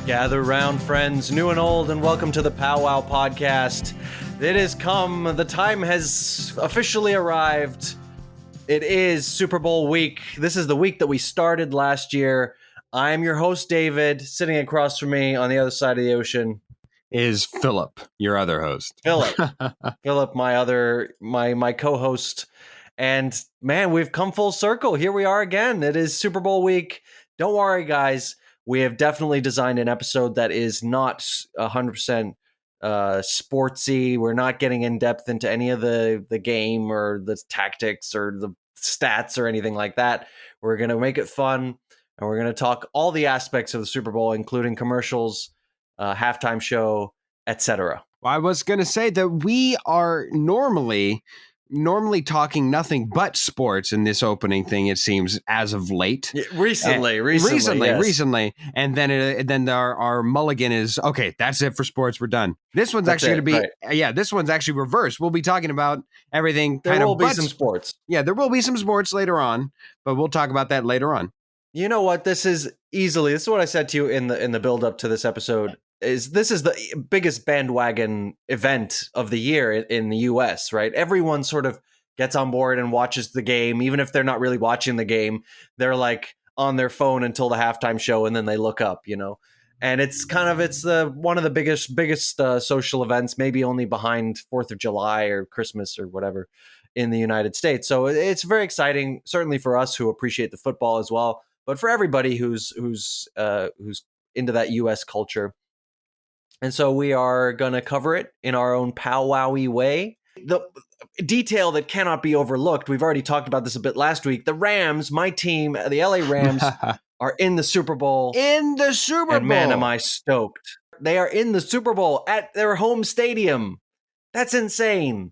Gather round, friends, new and old, and welcome to the POWWOW podcast. It has come. The time has officially arrived. It is Super Bowl week. This is the week that we started last year. I am your host, David. Sitting across from me on the other side of the ocean is Philip, your other host. Philip, my co-host. And man, we've come full circle. Here we are again. It is Super Bowl week. Don't worry, guys. We have definitely designed an episode that is not 100% sportsy. We're not getting in depth into any of the game or the tactics or the stats or anything like that. We're going to make it fun, and we're going to talk all the aspects of the Super Bowl, including commercials, halftime show, etc. I was going to say that we are normally talking nothing but sports in this opening thing, it seems, as of late. Recently. And then our mulligan is, okay, that's it for sports. We're done. This one's actually going to be, right. This one's actually reversed. We'll be talking about everything. There will be some sports. Yeah, there will be some sports later on, but we'll talk about that later on. You know what? This is what I said to you in the build up to this episode. This is the biggest bandwagon event of the year in the US, right? Everyone sort of gets on board and watches the game, even if they're not really watching the game. They're like on their phone until the halftime show, and then they look up, you know. And it's one of the biggest social events, maybe only behind 4th of July or Christmas or whatever in the United States. So it's very exciting, certainly for us who appreciate the football as well, but for everybody who's into that US culture. And so we are going to cover it in our own powwowy way. The detail that cannot be overlooked, we've already talked about this a bit last week. The Rams, my team, the LA Rams, are in the Super Bowl. In the Super Bowl. And man, am I stoked. They are in the Super Bowl at their home stadium. That's insane.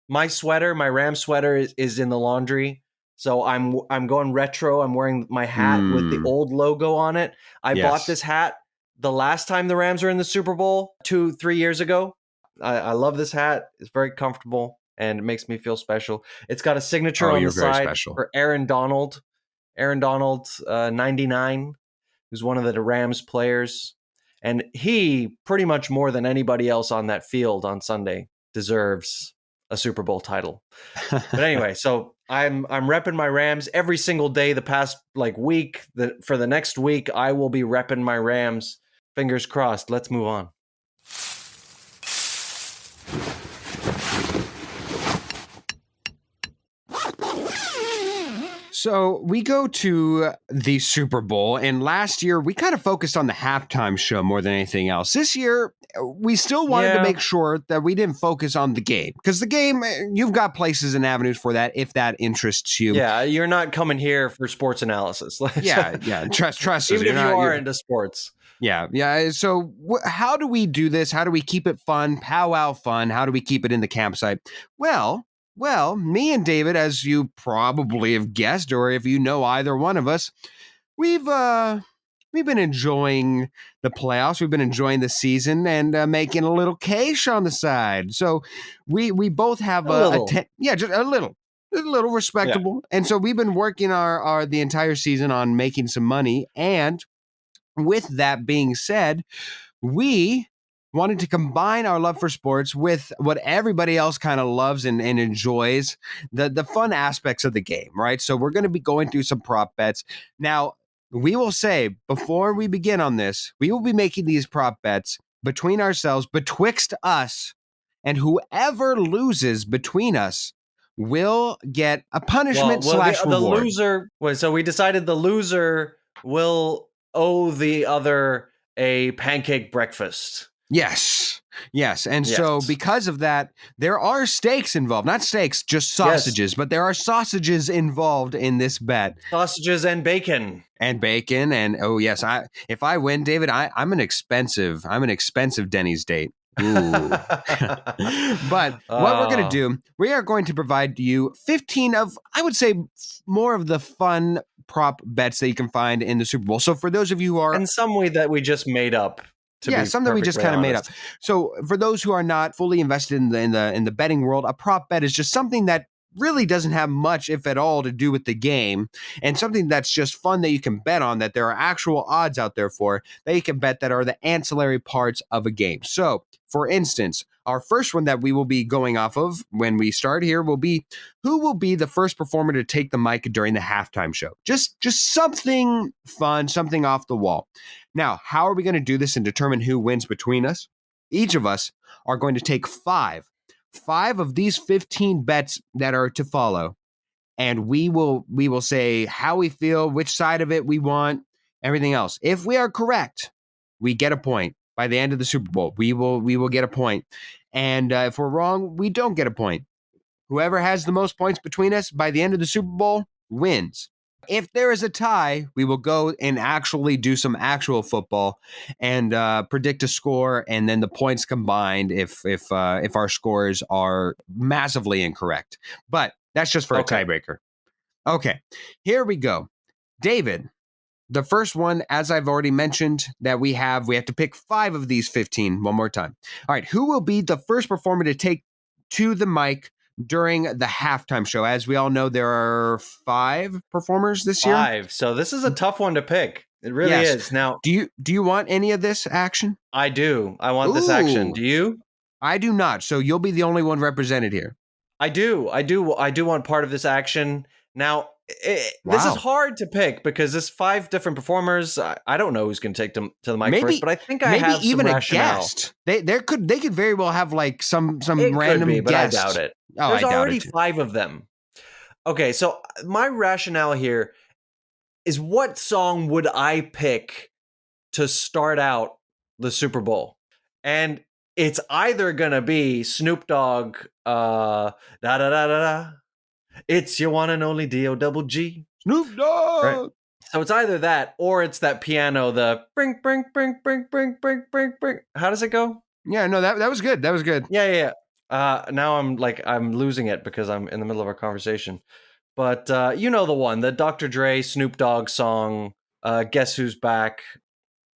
My Ram sweater is in the laundry. So I'm going retro. I'm wearing my hat with the old logo on it. I bought this hat the last time the Rams were in the Super Bowl 2-3 years ago. I love this hat. It's very comfortable and it makes me feel special. It's got a signature on the side for Aaron Donald. Aaron Donald, 99, who's one of the Rams players. And he, pretty much more than anybody else on that field on Sunday, deserves a Super Bowl title. But anyway, so I'm repping my Rams every single day the past week. For the next week, I will be repping my Rams. Fingers crossed. Let's move on. So we go to the Super Bowl, and last year we kind of focused on the halftime show more than anything else. This year, we still wanted to make sure that we didn't focus on the game, because the game, you've got places and avenues for that if that interests you. Yeah, you're not coming here for sports analysis. yeah. Trust us. Even if you are into sports. Yeah. So how do we do this? How do we keep it fun, powwow fun? How do we keep it in the campsite? Well, me and David, as you probably have guessed, or if you know either one of us, we've been enjoying the playoffs. We've been enjoying the season and making a little cash on the side. So we both have just a little respectable. Yeah. And so we've been working the entire season on making some money. And with that being said, we wanted to combine our love for sports with what everybody else kind of loves and enjoys, the fun aspects of the game, right? So we're going to be going through some prop bets. Now, we will say, before we begin on this, we will be making these prop bets between ourselves, betwixt us, and whoever loses between us will get a punishment / reward. The loser, so we decided the loser will owe the other a pancake breakfast. Yes. And so because of that, there are stakes involved. Not steaks, just sausages. But there are sausages involved in this bet. Sausages and bacon. And oh yes, if I win, David, I'm an expensive Denny's date. Ooh. But what we're going to do, we are going to provide you 15 of, I would say, more of the fun prop bets that you can find in the Super Bowl. So for those of you who are... in some way that we just made up. Something we just kind of made up. So for those who are not fully invested in the betting world, a prop bet is just something that really doesn't have much, if at all, to do with the game, and something that's just fun that you can bet on, that there are actual odds out there for, that you can bet that are the ancillary parts of a game. So, for instance, our first one that we will be going off of when we start here will be, who will be the first performer to take the mic during the halftime show? Just something fun, something off the wall. Now, how are we going to do this and determine who wins between us? Each of us are going to take five of these 15 bets that are to follow, and we will say how we feel, which side of it we want, everything else. If we are correct, we get a point. By the end of the Super Bowl, we will get a point. And if we're wrong, we don't get a point. Whoever has the most points between us by the end of the Super Bowl wins. If there is a tie, we will go and actually do some actual football and predict a score, and then the points combined if our scores are massively incorrect. But that's just for a tiebreaker. Okay, here we go. David, the first one, as I've already mentioned, that we have to pick 5 of these 15 one more time. All right, who will be the first performer to take to the mic during the halftime show? As we all know, there are 5 performers this year. 5. So this is a tough one to pick. It really is. Now, do you want any of this action? I do. I want this action. Do you? I do not. So you'll be the only one represented here. I do want part of this action. Now, this is hard to pick because there's 5 different performers. I don't know who's going to take them to the mic first, but I think I have some even rationale. A guest. They could very well have like some it random could be, guest. But I doubt it. Oh, there's I doubt already it 5 of them. Okay, so my rationale here is, what song would I pick to start out the Super Bowl? And it's either gonna be Snoop Dogg, da da da da da. It's your one and only D-O-double-G. Snoop Dogg. Right? So it's either that, or it's that piano, the bring, bring, bring, bring, bring, bring, bring, bring. How does it go? Yeah, no, that was good. That was good. Yeah. Now I'm losing it because I'm in the middle of our conversation. But you know the one, the Dr. Dre, Snoop Dogg song, Guess Who's Back.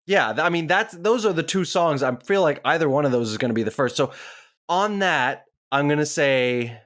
Yeah, I mean, those are the 2 songs. I feel like either one of those is going to be the first. So on that, I'm going to say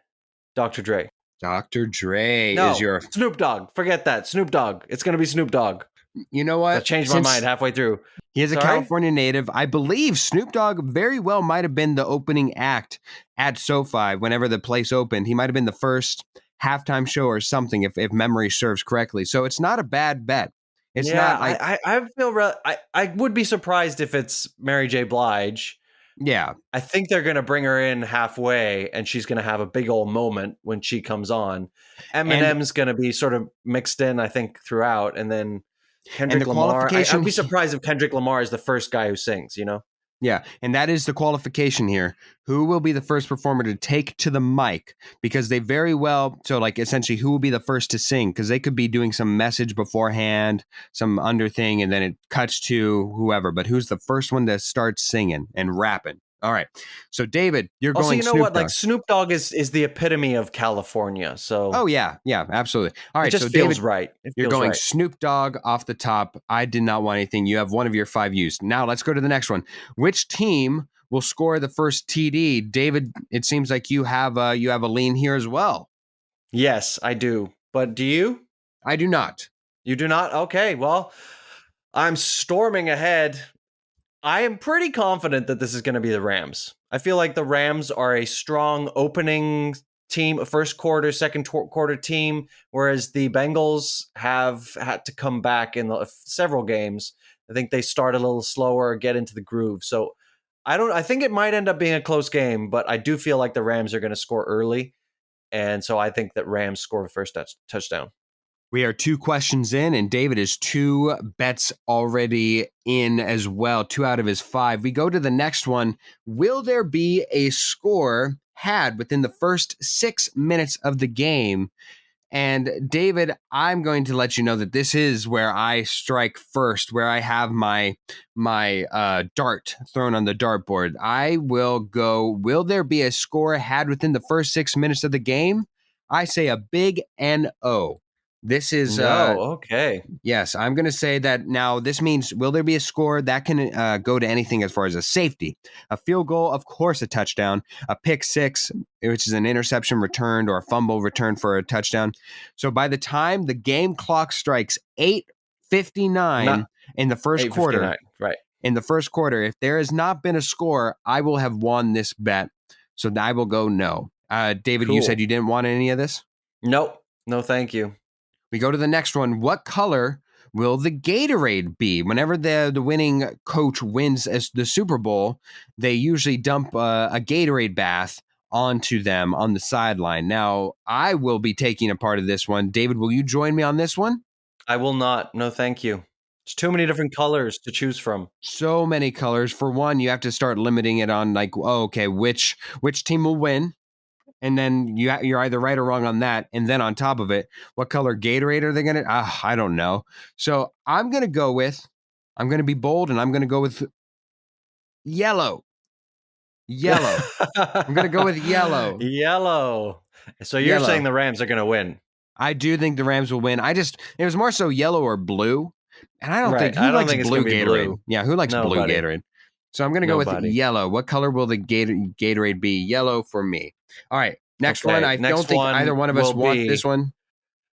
Dr. Dre. Dr. Dre No, is your Snoop Dogg. Forget that. Snoop Dogg. It's going to be Snoop Dogg. You know what? I changed my mind halfway through. He is a California native. I believe Snoop Dogg very well might have been the opening act at SoFi whenever the place opened. He might have been the first halftime show or something, if memory serves correctly. So it's not a bad bet. It's not like I feel I would be surprised if it's Mary J. Blige. Yeah. I think they're going to bring her in halfway, and she's going to have a big old moment when she comes on. Eminem's going to be sort of mixed in, I think, throughout, and then Kendrick Lamar. I'd be surprised if Kendrick Lamar is the first guy who sings, you know? Yeah, and that is the qualification here. Who will be the first performer to take to the mic? Because they very well, so like essentially who will be the first to sing? Because they could be doing some message beforehand, some under thing, and then it cuts to whoever. But who's the first one to start singing and rapping? All right. So David, you're going you know Snoop what? Dogg. Like Snoop Dogg is the epitome of California. So Oh yeah, absolutely. All right, it just so feels David, right. You're going right. Snoop Dogg off the top. I did not want anything. You have one of your 5 used. Now let's go to the next one. Which team will score the first TD? David, it seems like you have a lean here as well. Yes, I do. But do you? I do not. You do not? Okay, well, I'm storming ahead. I am pretty confident that this is going to be the Rams. I feel like the Rams are a strong opening team, a first quarter, second quarter team, whereas the Bengals have had to come back in several games. I think they start a little slower, get into the groove. So I think it might end up being a close game, but I do feel like the Rams are going to score early. And so I think that Rams score the first touchdown. We are 2 questions in, and David is 2 bets already in as well, 2 out of his 5. We go to the next one. Will there be a score had within the first 6 minutes of the game? And David, I'm going to let you know that this is where I strike first, where I have my dart thrown on the dartboard. I will go, will there be a score had within the first 6 minutes of the game? I say a big N-O. This is No. Okay. yes, I'm going to say that now. This means will there be a score that can go to anything as far as a safety, a field goal, of course, a touchdown, a pick six, which is an interception returned or a fumble returned for a touchdown. So by the time the game clock strikes 8:59 Not in the first quarter, 8:59. Right. if there has not been a score, I will have won this bet. So I will go no. David, you said Cool. you didn't want any of this. Nope. No, thank you. We go to the next one. What color will the Gatorade be? Whenever the winning coach wins as the Super Bowl, they usually dump a Gatorade bath onto them on the sideline. Now, I will be taking a part of this one. David, will you join me on this one? I will not. No, thank you. It's too many different colors to choose from. So many colors. For one, you have to start limiting it on like, oh, okay, which team will win? And then you're either right or wrong on that. And then on top of it, what color Gatorade are they going to? I don't know. So I'm going to be bold and I'm going to go with yellow. Yellow. I'm going to go with yellow. Yellow. So you're saying Yellow. the Rams are going to win? I do think the Rams will win. It was more so yellow or blue. And I don't Right. think, I who don't likes think it's blue going to be Gatorade? blue. Yeah, who likes blue Nobody. Gatorade? So I'm going to go with Nobody. yellow. What color will the Gatorade be? Yellow for me. All right. Next one. Okay. I don't Next think one either one of us will want be. this one.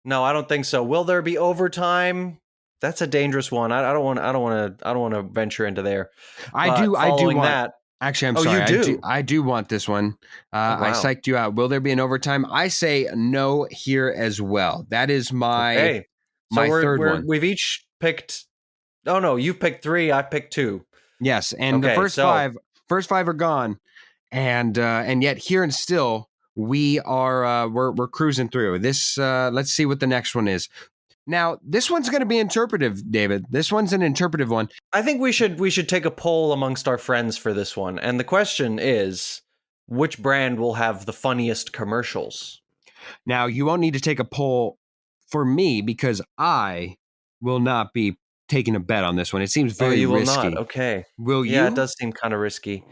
No, I don't think so. Will there be overtime? That's a dangerous one. I don't want. I don't want to. I don't want to venture into there. I But do following want. that, Actually, I'm oh, sorry. you do. I do want this one. Oh, I wow. psyched you out. Will there be an overtime? I say no here as well. That is my Okay. So third one. we've each picked. Oh no, you've picked 3. I've picked 2. Yes, and the Okay. So first five are gone, and yet here and still we are we're cruising through this. Let's see what the next one is. Now, this one's going to be interpretive, David. This one's an interpretive one. I think we should take a poll amongst our friends for this one. And the question is, which brand will have the funniest commercials? Now, you won't need to take a poll for me because I will not be taking a bet on this one. It seems Oh, very you will not. risky. Okay. Will Yeah, it you? does seem kind of risky.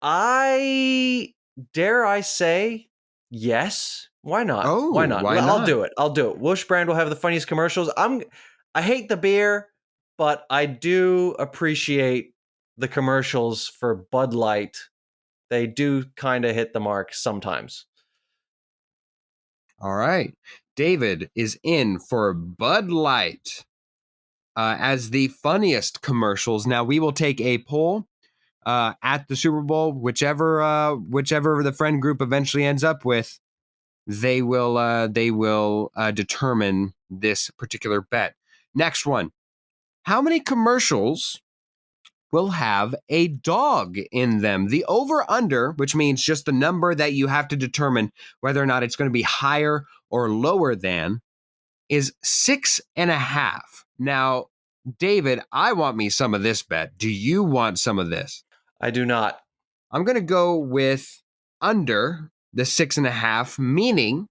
I dare I say yes. Why not? Why Oh, not? why I'll not? do it. I'll do it. Which brand will have the funniest commercials? I hate the beer, but I do appreciate the commercials for Bud Light. They do kind of hit the mark sometimes. All right. David is in for Bud Light as the funniest commercials. Now, we will take a poll at the Super Bowl, whichever the friend group eventually ends up with. They will determine this particular bet. Next one. How many commercials will have a dog in them? The over under, which means just the number that you have to determine whether or not it's going to be higher or lower than, is 6.5. Now, David, I want me some of this bet. Do you want some of this? I do not. I'm going to go with under the 6.5, meaning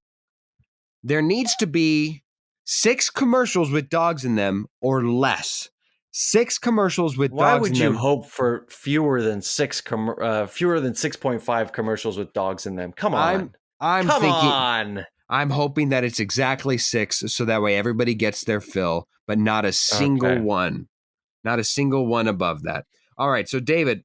there needs to be 6 commercials with dogs in them or less. 6 commercials with Why dogs would in you them. hope for fewer than 6.5 commercials with dogs in them? Come on. I'm Come thinking on. I'm hoping that it's exactly 6 so that way everybody gets their fill, but not a single Okay. one. Not a single one above that. All right, so David,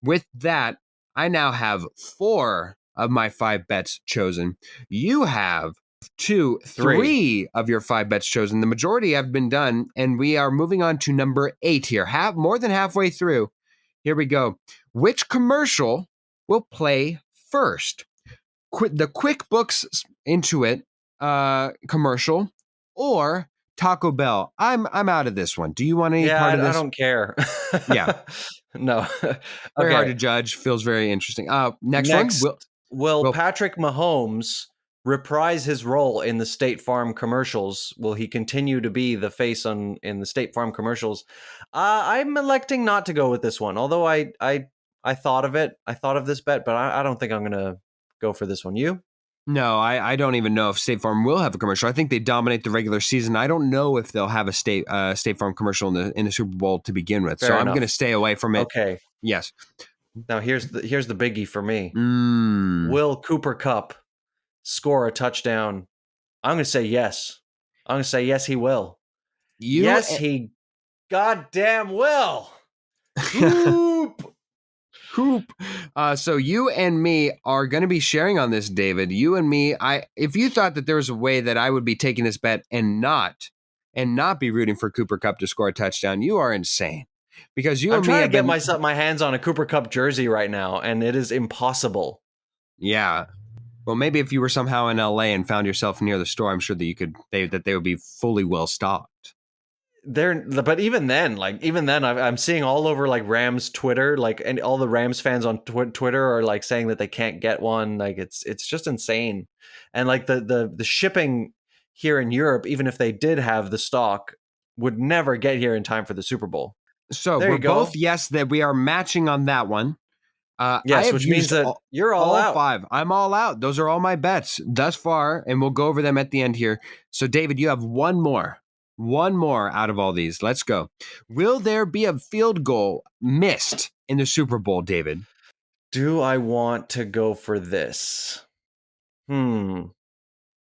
with that, I now have 4 of my 5 bets chosen. You have 2, 3. 3 of your 5 bets chosen. The majority have been done, and we are moving on to number 8 here. More than halfway through. Here we go. Which commercial will play first? The QuickBooks Intuit commercial or Taco Bell? I'm out of this one. Do you want any Yeah, part of I this? don't care. Yeah. No. Very hard Okay. to judge. Feels very interesting. Next one. Next, will Will Patrick Mahomes reprise his role in the State Farm commercials? Will he continue to be the face in the State Farm commercials? I'm electing not to go with this one. Although I thought of it. I thought of this bet, but I don't think I'm gonna go for this one. You? No, I don't even know if State Farm will have a commercial. I think they dominate the regular season. I don't know if they'll have a State Farm commercial in the Super Bowl to begin with. So Fair I'm going to enough. stay away from it. Okay. Yes. Now here's the biggie for me. Mm. Will Cooper Cup score a touchdown? I'm going to say yes. I'm gonna say yes, he will. You Yes, he goddamn will. Hoop. Hoop. So you and me are going to be sharing on this, David. You and me. If you thought that there was a way that I would be taking this bet and not be rooting for Cooper Cup to score a touchdown, you are insane. Because you I'm and me trying to have get been, my hands on a Cooper Cup jersey right now, and it is impossible. yeah. Well, maybe if you were somehow in LA and found yourself near the store, I'm sure that they would be fully well stocked. But even then, I'm seeing all over like Rams Twitter, like, and all the Rams fans on Twitter are like saying that they can't get one. Like it's just insane, and like the shipping here in Europe, even if they did have the stock, would never get here in time for the Super Bowl. So There we're you both go. yes that we are matching on that one. I Yes, have which means used that you're all all out. five. I'm all out. Those are all my bets thus far, and we'll go over them at the end here. So, David, you have one more out of all these. Let's go. Will there be a field goal missed in the Super Bowl, David? Do I want to go for this?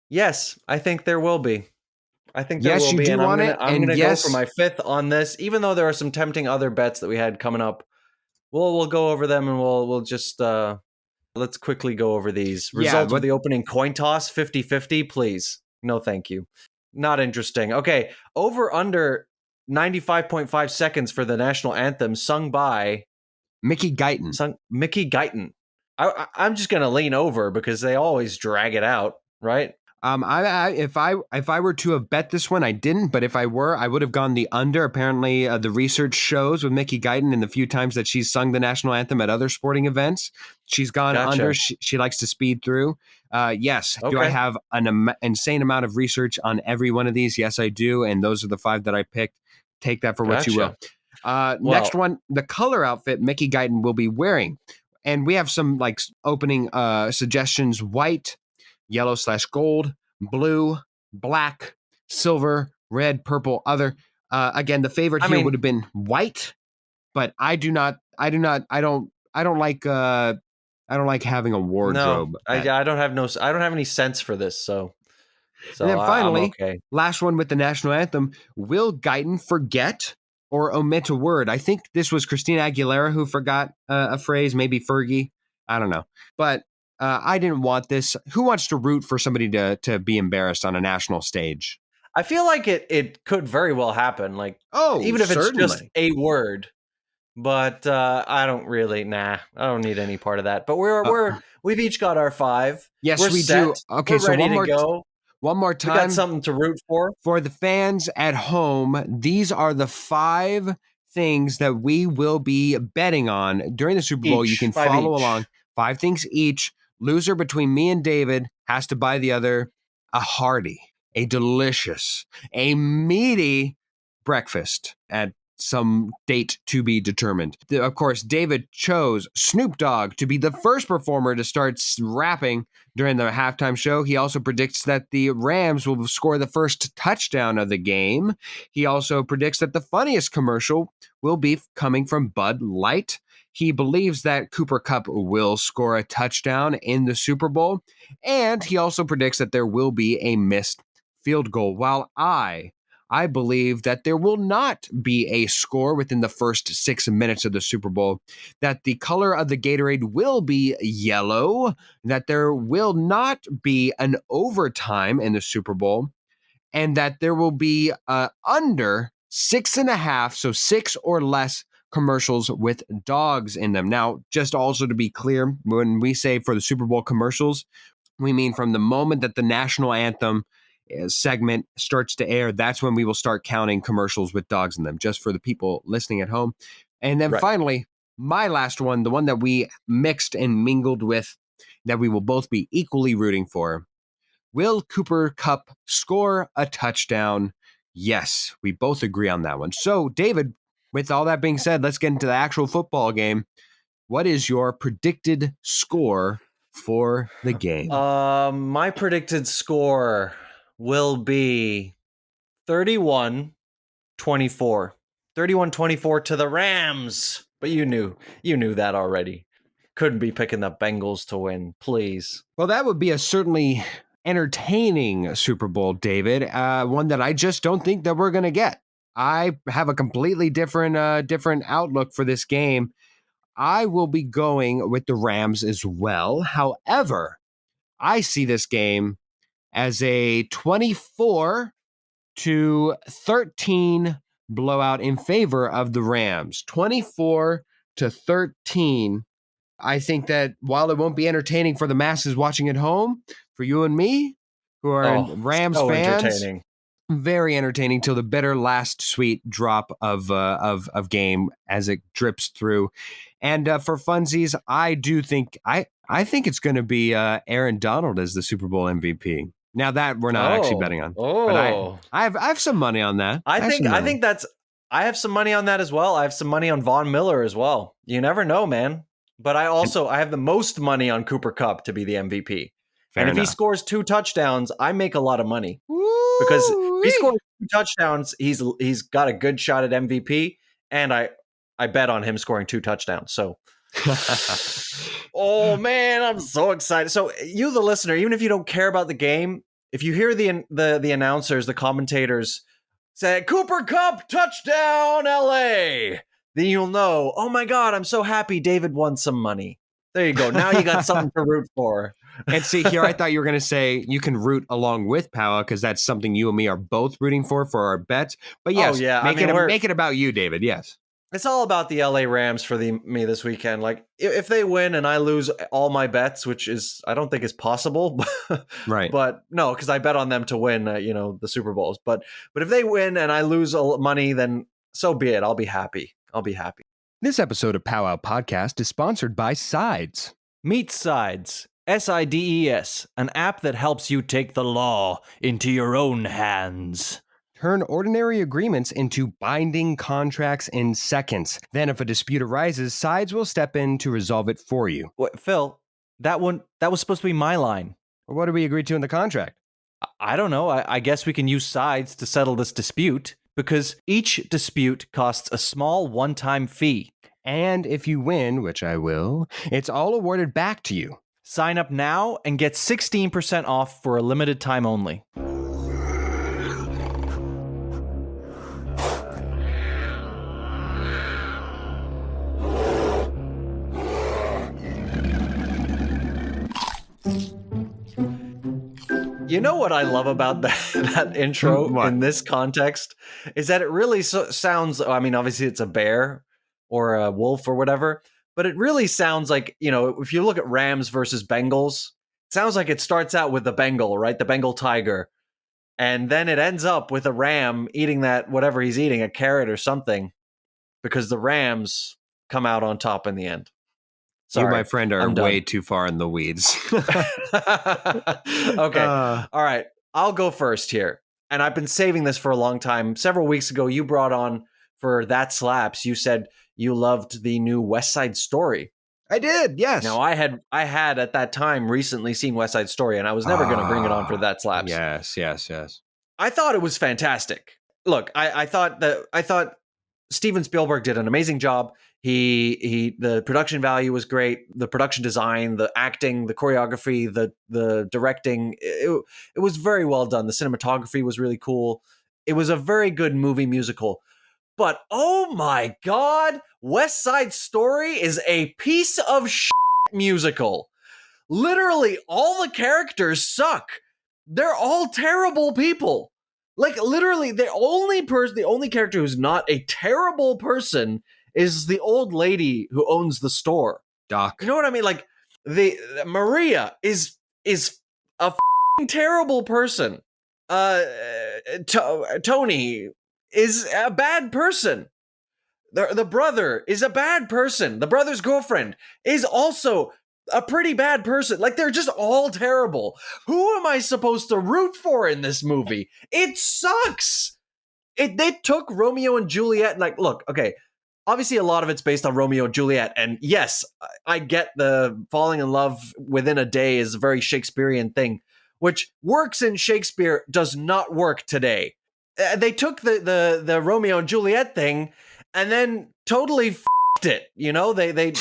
Yes, I think there will be. I think there Yes, will you be, do and I'm want gonna it, I'm and gonna go for yes, my fifth on this. Even though there are some tempting other bets that we had coming up, we'll go over them, and we'll just let's quickly go over these. yeah. Result of What the opening coin toss: 50-50, please. No, thank you. Not interesting. Okay, over under 95.5 seconds for the national anthem sung by Mickey Guyton? Mickey Guyton. I'm just gonna lean over because they always drag it out, right? If I were to have bet this one, I didn't. But if I were, I would have gone the under. Apparently, the research shows with Mickey Guyton in the few times that she's sung the national anthem at other sporting events, she's gone under. Gotcha. She likes to speed through. Yes. Do I Okay. have an insane amount of research on every one of these? Yes, I do. And those are the five that I picked. Take that for what you will. Gotcha. Next Well, one, the color outfit Mickey Guyton will be wearing. And we have some like opening suggestions: white, yellow/gold, blue, black, silver, red, purple, other. Again, the favorite I here would mean, have been white, but I don't like having a no, wardrobe I bet. I don't have no I don't have any sense for this, so And then I'm finally, okay. last one with the national anthem, will Guyton forget or omit a word? I think this was Christina Aguilera who forgot a phrase, maybe Fergie. I don't know. But I didn't want this. Who wants to root for somebody to be embarrassed on a national stage? I feel like it could very well happen, like Oh, even if it's just certainly. a word. But I don't really I don't need any part of that. But Uh, we've each got our five. yes, We're we do. set. Okay, We're so ready to go. one more We got time something to root for. for the fans at home. These are the five things that we will be betting on during the Super Bowl. You Each. can Five follow along. each. Five things each. Loser between me and David has to buy the other a hearty, a delicious, a meaty breakfast at some date to be determined. Of course, David chose Snoop Dogg to be the first performer to start rapping during the halftime show. He also predicts that the Rams will score the first touchdown of the game. He also predicts that the funniest commercial will be coming from Bud Light. He believes that Cooper Cup will score a touchdown in the Super Bowl. And he also predicts that there will be a missed field goal. While I believe that there will not be a score within the first 6 minutes of the Super Bowl, that the color of the Gatorade will be yellow, that there will not be an overtime in the Super Bowl, and that there will be under 6.5, so six or less commercials with dogs in them. Now, just also to be clear, when we say for the Super Bowl commercials, we mean from the moment that the national anthem segment starts to air, that's when we will start counting commercials with dogs in them, just for the people listening at home. And then Right. finally, my last one, the one that we mixed and mingled with, that we will both be equally rooting for. Will Cooper Cup score a touchdown? Yes, we both agree on that one. So, David, with all that being said, let's get into the actual football game. What is your predicted score for the game? My predicted score will be 31-24. 31-24 to the Rams. But you knew that already. Couldn't be picking the Bengals to win, please. Well, that would be a certainly entertaining Super Bowl, David, one that I just don't think that we're going to get. I have a completely different outlook for this game. I will be going with the Rams as well. However, I see this game as a 24-13 blowout in favor of the Rams. 24-13. I think that while it won't be entertaining for the masses watching at home, for you and me, who are Rams so fans, entertaining. Very entertaining till the bitter last sweet drop of game as it drips through. And for funsies, I do think I think it's going to be Aaron Donald as the Super Bowl MVP. Now that we're not actually betting on, but I have some money on that. I think that's. I have some money on that as well. I have some money on Von Miller as well. You never know, man. But I have the most money on Cooper Kupp to be the MVP. And if he scores 2 touchdowns, I make a lot of money. Because if he scores 2 touchdowns, he's got a good shot at MVP. And I bet on him scoring 2 touchdowns. So, oh man, I'm so excited. So you, the listener, even if you don't care about the game, if you hear the announcers, the commentators say Cooper Kupp touchdown LA, then you'll know, oh my God, I'm so happy David won some money. There you go. Now you got something to root for. And see, here I thought you were going to say you can root along with POWWOW because that's something you and me are both rooting for our bets. But yes, make it about you, David. Yes. It's all about the LA Rams for me this weekend. Like if they win and I lose all my bets, which is I don't think is possible, right? But no, because I bet on them to win, the Super Bowls. But if they win and I lose money, then so be it. I'll be happy. This episode of POWWOW Podcast is sponsored by Sides. Meet Sides, SIDES, an app that helps you take the law into your own hands. Turn ordinary agreements into binding contracts in seconds. Then if a dispute arises, Sides will step in to resolve it for you. Wait, Phil, that was supposed to be my line. What did we agree to in the contract? I don't know. I guess we can use Sides to settle this dispute because each dispute costs a small one-time fee. And if you win, which I will, it's all awarded back to you. Sign up now and get 16% off for a limited time only. You know what I love about that intro in this context is that it really sounds, I mean, obviously it's a bear or a wolf or whatever, but it really sounds like, if you look at Rams versus Bengals, it sounds like it starts out with the Bengal, right? The Bengal tiger. And then it ends up with a ram eating that, whatever he's eating, a carrot or something, because the Rams come out on top in the end. Sorry, you, my friend, are way too far in the weeds. Okay. All right. I'll go first here. And I've been saving this for a long time. Several weeks ago, you brought on for That Slaps. You said you loved the new West Side Story. I did, yes. Now, I had at that time recently seen West Side Story, and I was never going to bring it on for That Slaps. Yes. I thought it was fantastic. Look, I thought Steven Spielberg did an amazing job. The production value was great. The production design, the acting, the choreography, the directing, it was very well done. The cinematography was really cool. It was a very good movie musical. But oh my God, West Side Story is a piece of shit musical. Literally, all the characters suck. They're all terrible people. Like literally, the only character who's not a terrible person is the old lady who owns the store. Doc. You know what I mean? Like the Maria is a terrible person. Tony is a bad person. The brother is a bad person. The brother's girlfriend is also a pretty bad person. Like they're just all terrible. Who am I supposed to root for in this movie? It sucks. They took Romeo and Juliet. Like, look, okay. Obviously, a lot of it's based on Romeo and Juliet. And yes, I get the falling in love within a day is a very Shakespearean thing, which works in Shakespeare, does not work today. They took the Romeo and Juliet thing and then totally f***ed left it. You know, they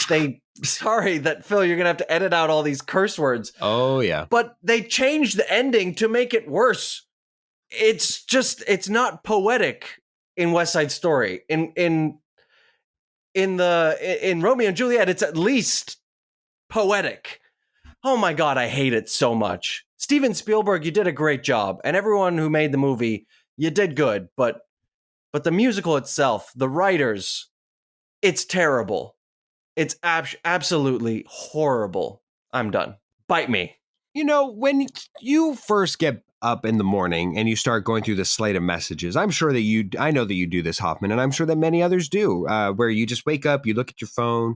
sorry that Phil, you're gonna have to edit out all these curse words. Oh yeah. But they changed the ending to make it worse. It's not poetic in West Side Story. In Romeo and Juliet, it's at least poetic. Oh my God, I hate it so much. Steven Spielberg, you did a great job, and everyone who made the movie, you did good. But the musical itself, the writers, it's terrible. It's absolutely horrible. I'm done. Bite me. You know, when you first get up in the morning and you start going through the slate of messages, I know that you do this, Hoffman, and I'm sure that many others do, where you just wake up, you look at your phone,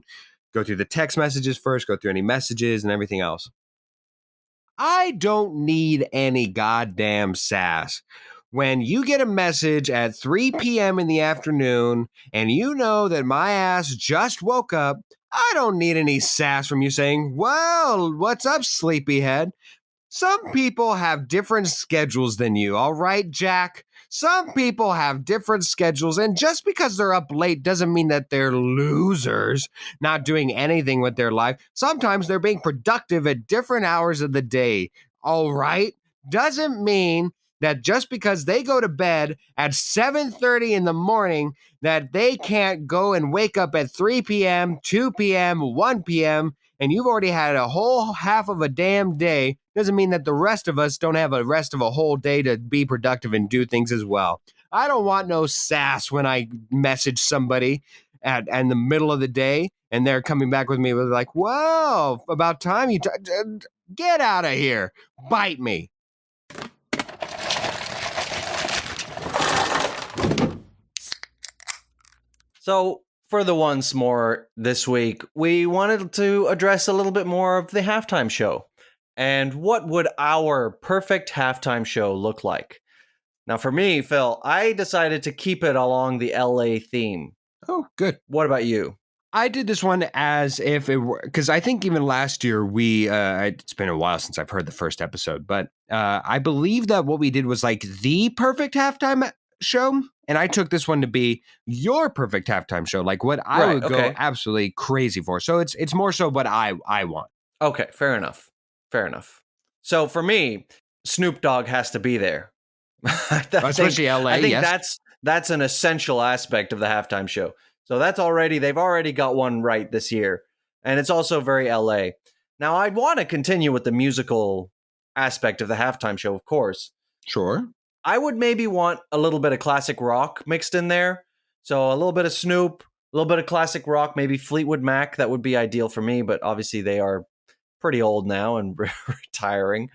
go through the text messages first, go through any messages and everything else. I don't need any goddamn sass. When you get a message at 3 p.m. in the afternoon and you know that my ass just woke up, I don't need any sass from you saying, well, what's up, sleepyhead? Some people have different schedules than you, all right, Jack? Some people have different schedules, and just because they're up late doesn't mean that they're losers, not doing anything with their life. Sometimes they're being productive at different hours of the day, all right? Doesn't mean that just because they go to bed at 7:30 in the morning that they can't go and wake up at 3 p.m., 2 p.m., 1 p.m., and you've already had a whole half of a damn day. Doesn't mean that the rest of us don't have a rest of a whole day to be productive and do things as well. I don't want no sass when I message somebody in the middle of the day and they're coming back with me with like, "Whoa, about time you get out of here. Bite me." So, for the once more this week, we wanted to address a little bit more of the halftime show. And what would our perfect halftime show look like? Now, for me, Phil, I decided to keep it along the LA theme. Oh, good. What about you? I did this one as if it were, because I think even last year it's been a while since I've heard the first episode, but I believe that what we did was like the perfect halftime show. And I took this one to be your perfect halftime show, like what I would go absolutely crazy for. So it's more so what I want. Okay, fair enough. Fair enough. So for me, Snoop Dogg has to be there. Especially LA. I think that's an essential aspect of the halftime show. So they've already got one right this year. And it's also very LA. Now I'd want to continue with the musical aspect of the halftime show, of course. Sure. I would maybe want a little bit of classic rock mixed in there. So a little bit of Snoop, a little bit of classic rock, maybe Fleetwood Mac. That would be ideal for me, but obviously they are pretty old now and retiring.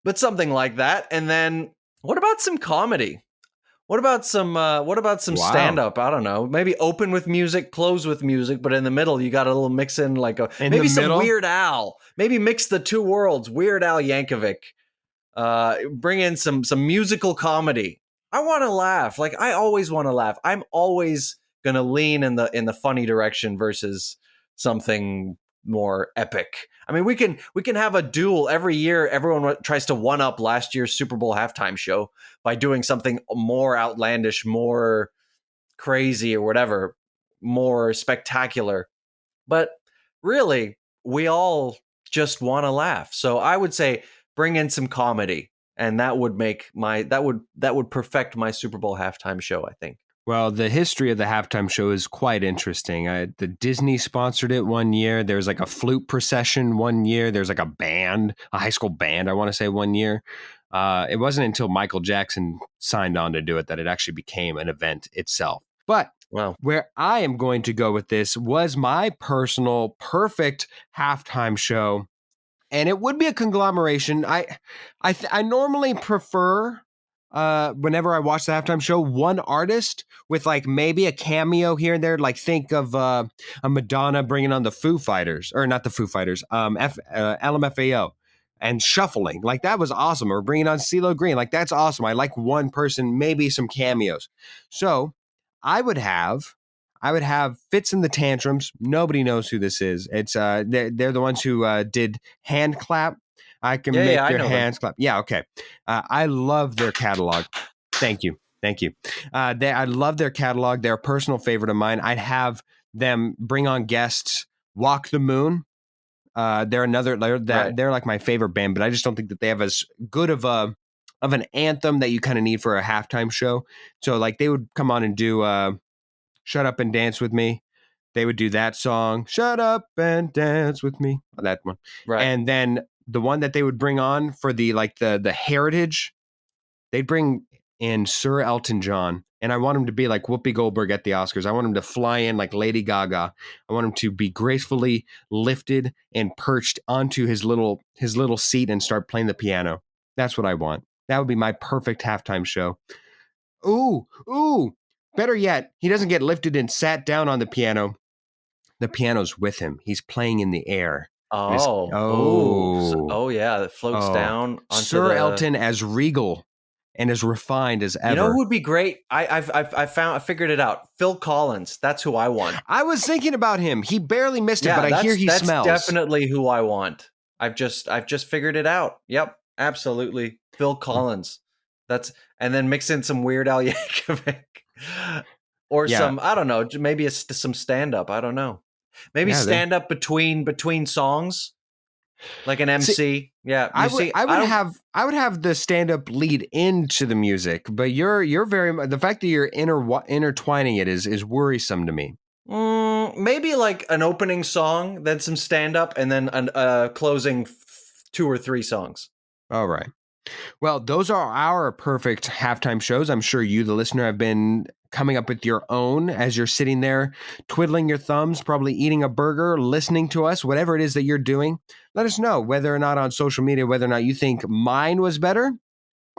But something like that. And then what about some comedy? What about some stand up? I don't know. Maybe open with music, close with music, but in the middle you got a little mix in like maybe some middle? Weird Al. Maybe mix the two worlds. Weird Al Yankovic. Bring in some musical comedy. I want to laugh. Like I always want to laugh. I'm always gonna lean in the funny direction versus something more epic. I mean, we can have a duel every year. Everyone tries to one up last year's Super Bowl halftime show by doing something more outlandish, more crazy, or whatever, more spectacular. But really, we all just want to laugh. So I would say bring in some comedy, and that would perfect my Super Bowl halftime show, I think. Well, the history of the halftime show is quite interesting. The Disney sponsored it one year. There was like a flute procession one year. There's like a high school band, I want to say, one year. It wasn't until Michael Jackson signed on to do it that it actually became an event itself. But where I am going to go with this was my personal perfect halftime show. And it would be a conglomeration. I normally prefer, whenever I watch the halftime show, one artist with like maybe a cameo here and there. Like think of a Madonna bringing on the Foo Fighters, or not the Foo Fighters, LMFAO, and shuffling. Like that was awesome. Or bringing on CeeLo Green. Like that's awesome. I like one person, maybe some cameos. So I would have Fitz and the Tantrums. Nobody knows who this is. It's they're the ones who did Hand Clap. I can make your hands clap. Yeah, okay. I love their catalog. Thank you. I love their catalog. They're a personal favorite of mine. I'd have them bring on guests. Walk the Moon. They're like my favorite band, but I just don't think that they have as good of an anthem that you kind of need for a halftime show. So like they would come on and do Shut Up and Dance with Me. They would do that song, Shut Up and Dance with Me, that one. Right. And then the one that they would bring on for the heritage, they'd bring in Sir Elton John. And I want him to be like Whoopi Goldberg at the Oscars. I want him to fly in like Lady Gaga. I want him to be gracefully lifted and perched onto his little seat and start playing the piano. That's what I want. That would be my perfect halftime show. Ooh. Better yet, he doesn't get lifted and sat down on the piano. The piano's with him. He's playing in the air. Yeah, it floats down onto Sir Elton as regal and as refined as ever. You know who would be great? I figured it out. Phil Collins. That's who I want. I was thinking about him. He barely missed it, but I hear he smells. That's definitely who I want. I've just figured it out. Yep, absolutely. Phil Collins. And then mix in some Weird Al Yankovic. Or some, I don't know, maybe some stand-up. I don't know. Maybe stand-up between songs, like an MC. I would have the stand-up lead into the music, but you're very, the fact that you're intertwining it is worrisome to me. Maybe like an opening song, then some stand-up, and then a closing 2 or 3 songs. All right. Well, those are our perfect halftime shows. I'm sure you, the listener, have been coming up with your own as you're sitting there twiddling your thumbs, probably eating a burger, listening to us, whatever it is that you're doing. Let us know whether or not on social media, whether or not you think mine was better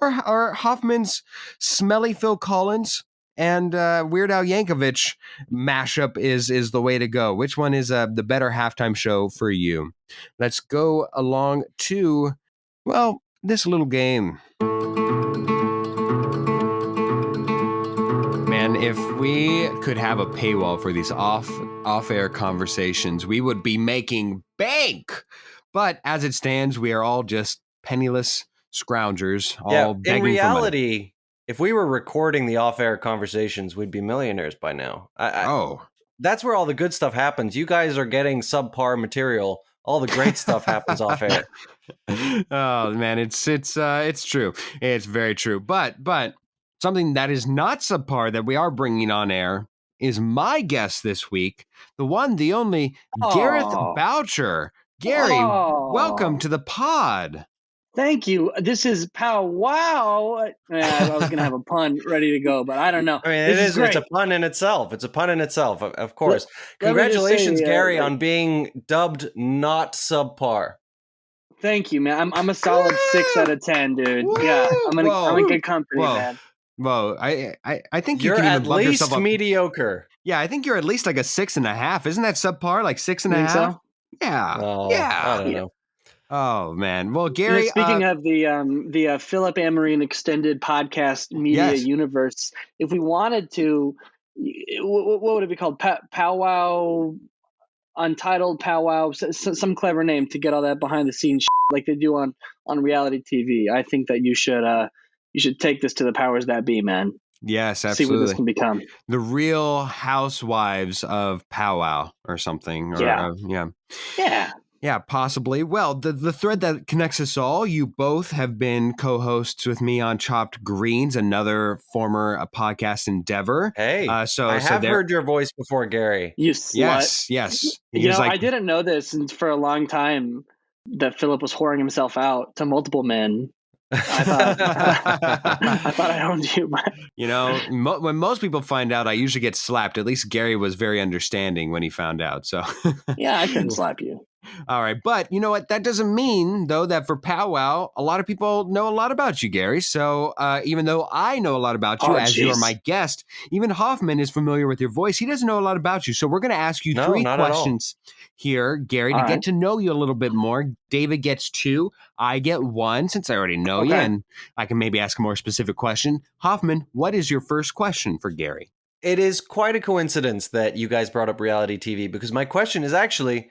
or Hoffman's smelly Phil Collins and Weird Al Yankovic mashup is the way to go. Which one is the better halftime show for you? Let's go along to, well, this little game. Man, if we could have a paywall for these off-air conversations, we would be making bank. But as it stands, we are all just penniless scroungers, all begging in reality, for money. If we were recording the off-air conversations, we'd be millionaires by now. That's where all the good stuff happens. You guys are getting subpar material. All the great stuff happens off air. Oh man, it's true. It's very true. But something that is not subpar that we are bringing on air is my guest this week, the one, the only, Gareth Boucher. Gary, welcome to the pod. Thank you. This is POWWOW. I was going to have a pun ready to go, but I don't know. I mean, it's a pun in itself. It's a pun in itself, of course. Congratulations, Gary, on being dubbed not subpar. Thank you, man. I'm a solid 6 out of 10, dude. Woo! Yeah, I'm in good company, man. Whoa, I think you're can even at bump least yourself up. Mediocre. Yeah, I think you're at least like a 6.5. Isn't that subpar? Like 6.5? So? Yeah. Yeah. I don't know. Oh man. Well, Gary. Speaking of the Philip Amarine extended podcast media universe, if we wanted to, what would it be called? POWWOW, Untitled POWWOW, some clever name to get all that behind the scenes like they do on reality TV. I think that you should take this to the powers that be, man. Yes, absolutely. See what this can become. The Real Housewives of POWWOW or something. Yeah, possibly. Well, the thread that connects us all, you both have been co-hosts with me on Chopped Greens, another former podcast endeavor. Hey, I have heard your voice before, Gary. You slut. Yes. I didn't know this for a long time that Philip was whoring himself out to multiple men. I thought I owned you. When most people find out, I usually get slapped. At least Gary was very understanding when he found out. So yeah, I couldn't slap you. All right. But you know what? That doesn't mean, though, that for POWWOW, a lot of people know a lot about you, Gary. So even though I know a lot about you as you are my guest, even Hoffman is familiar with your voice. He doesn't know a lot about you. So we're going to ask you 3 questions here, Gary, to get to know you a little bit more. David gets 2. I get 1 since I already know you, and I can maybe ask a more specific question. Hoffman, what is your first question for Gary? It is quite a coincidence that you guys brought up reality TV, because my question is actually,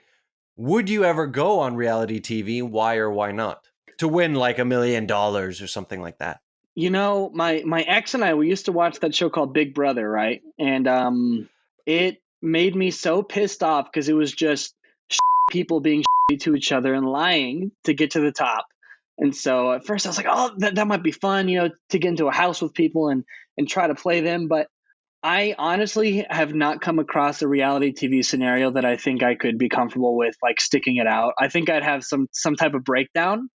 would you ever go on reality TV? Why or why not? To win like $1 million or something like that. You know, my ex and I, we used to watch that show called Big Brother, right? And it made me so pissed off because it was just people being to each other and lying to get to the top. And so at first I was like, oh, that might be fun, to get into a house with people and try to play them. But I honestly have not come across a reality TV scenario that I think I could be comfortable with, like sticking it out. I think I'd have some type of breakdown.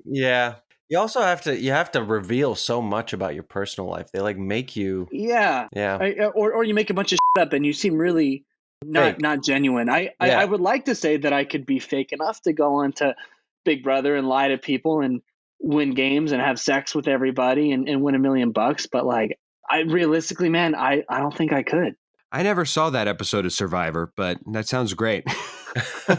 Yeah. You also have to reveal so much about your personal life. They like make you. Yeah. Yeah. Or you make a bunch of up and you seem really not genuine. I would like to say that I could be fake enough to go onto Big Brother and lie to people and win games and have sex with everybody and win $1 million. But like, I realistically, man, I don't think I could. I never saw that episode of Survivor, but that sounds great.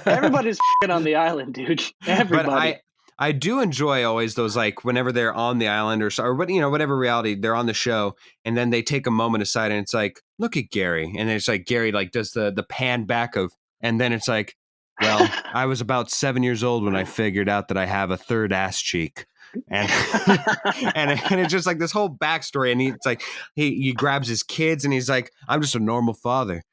Everybody's on the island, dude. Everybody. But I do enjoy always those, like, whenever they're on the island or whatever reality they're on the show, and then they take a moment aside and it's like, look at Gary, and it's like Gary like does the pan back of, and then it's like, well, I was about 7 years old when I figured out that I have a third ass cheek. And and it's just like this whole backstory, and it's like he grabs his kids and he's like, I'm just a normal father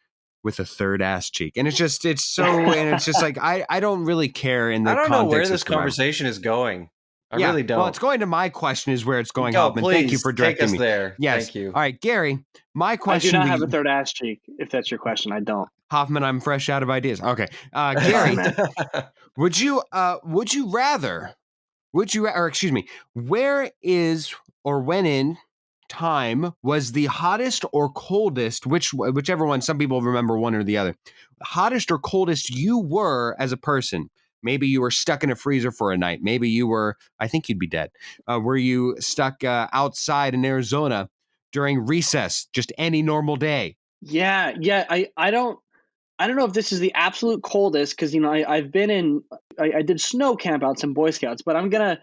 with a third ass cheek, and it's just like I don't really care in the context. I don't know where this conversation is going. I really don't. Well, it's going to my question is where it's going. Go, Hoffman, thank you for directing me there. Yes, thank you. All right, Gary, my question. I do not have a third ass cheek. If that's your question, I don't. Hoffman, I'm fresh out of ideas. Okay, Gary, would you rather? Where is or when in time was the hottest or coldest, whichever one, some people remember one or the other, hottest or coldest you were as a person? Maybe you were stuck in a freezer for a night. Maybe you were, I think you'd be dead. Were you stuck outside in Arizona during recess, just any normal day? Yeah. I don't know if this is the absolute coldest because I've been I did snow camp outs in Boy Scouts, but I'm gonna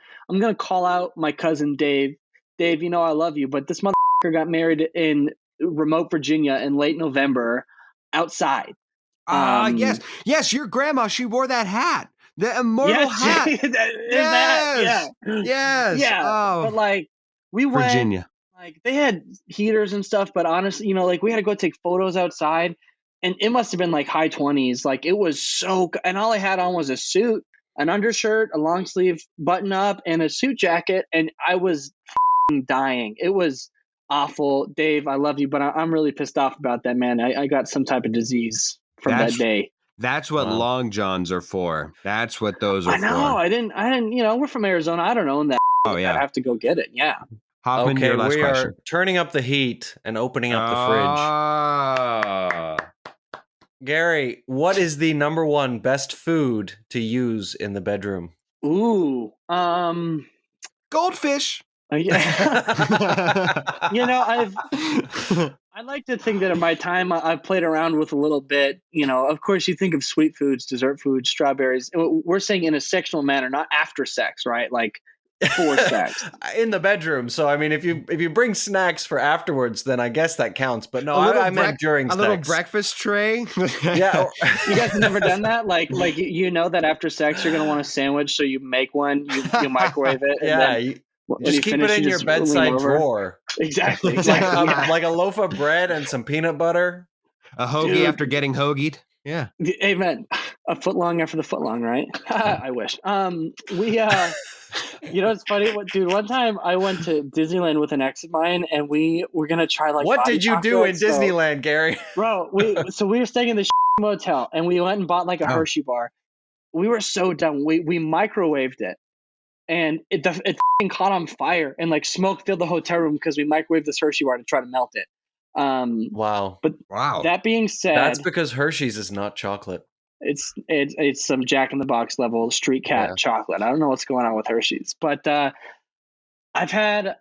call out my cousin Dave. Dave, I love you, but this motherfucker got married in remote Virginia in late November outside. Yes, your grandma, she wore that hat, the immortal hat. Yes. Yeah. Oh, but like we went, Virginia. like they had heaters and stuff, but honestly, like we had to go take photos outside. And it must have been like high 20s. Like it was and all I had on was a suit, an undershirt, a long sleeve button up, and a suit jacket. And I was dying. It was awful. Dave, I love you, but I'm really pissed off about that, man. I got some type of disease from that day. That's what long johns are for. That's what those are for. I know. I didn't, we're from Arizona. I don't know that. Oh, yeah. I have to go get it. Yeah. Hoffman, okay, your last we question. are turning up the heat and opening up the fridge. Gary, what is the number one best food to use in the bedroom? Ooh, goldfish. Yeah. I like to think that in my time I've played around with a little bit. Of course, you think of sweet foods, dessert foods, strawberries. We're saying in a sexual manner, not after sex, right? Like for sex in the bedroom. So I mean, if you bring snacks for afterwards, then I guess that counts. But no, I meant during sex. A little breakfast tray. Yeah. You guys have never done that? Like that after sex you're gonna want a sandwich, so you make one, you microwave it. And then just keep it in your bedside drawer. Exactly. Like a loaf of bread and some peanut butter. A hoagie after getting hoagied. Yeah. Amen. A foot long after the foot long, right? I wish. It's funny. Dude, one time I went to Disneyland with an ex of mine, and we were gonna try like. What did you do in Disneyland, Gary? Bro, we were staying in the motel, and we went and bought like a Hershey bar. We were so dumb. We microwaved it, and it caught on fire, and like smoke filled the hotel room because we microwaved this Hershey bar to try to melt it. Wow. But that being said, that's because Hershey's is not chocolate. It's some Jack in the Box level street cat chocolate. I don't know what's going on with Hershey's, but I've had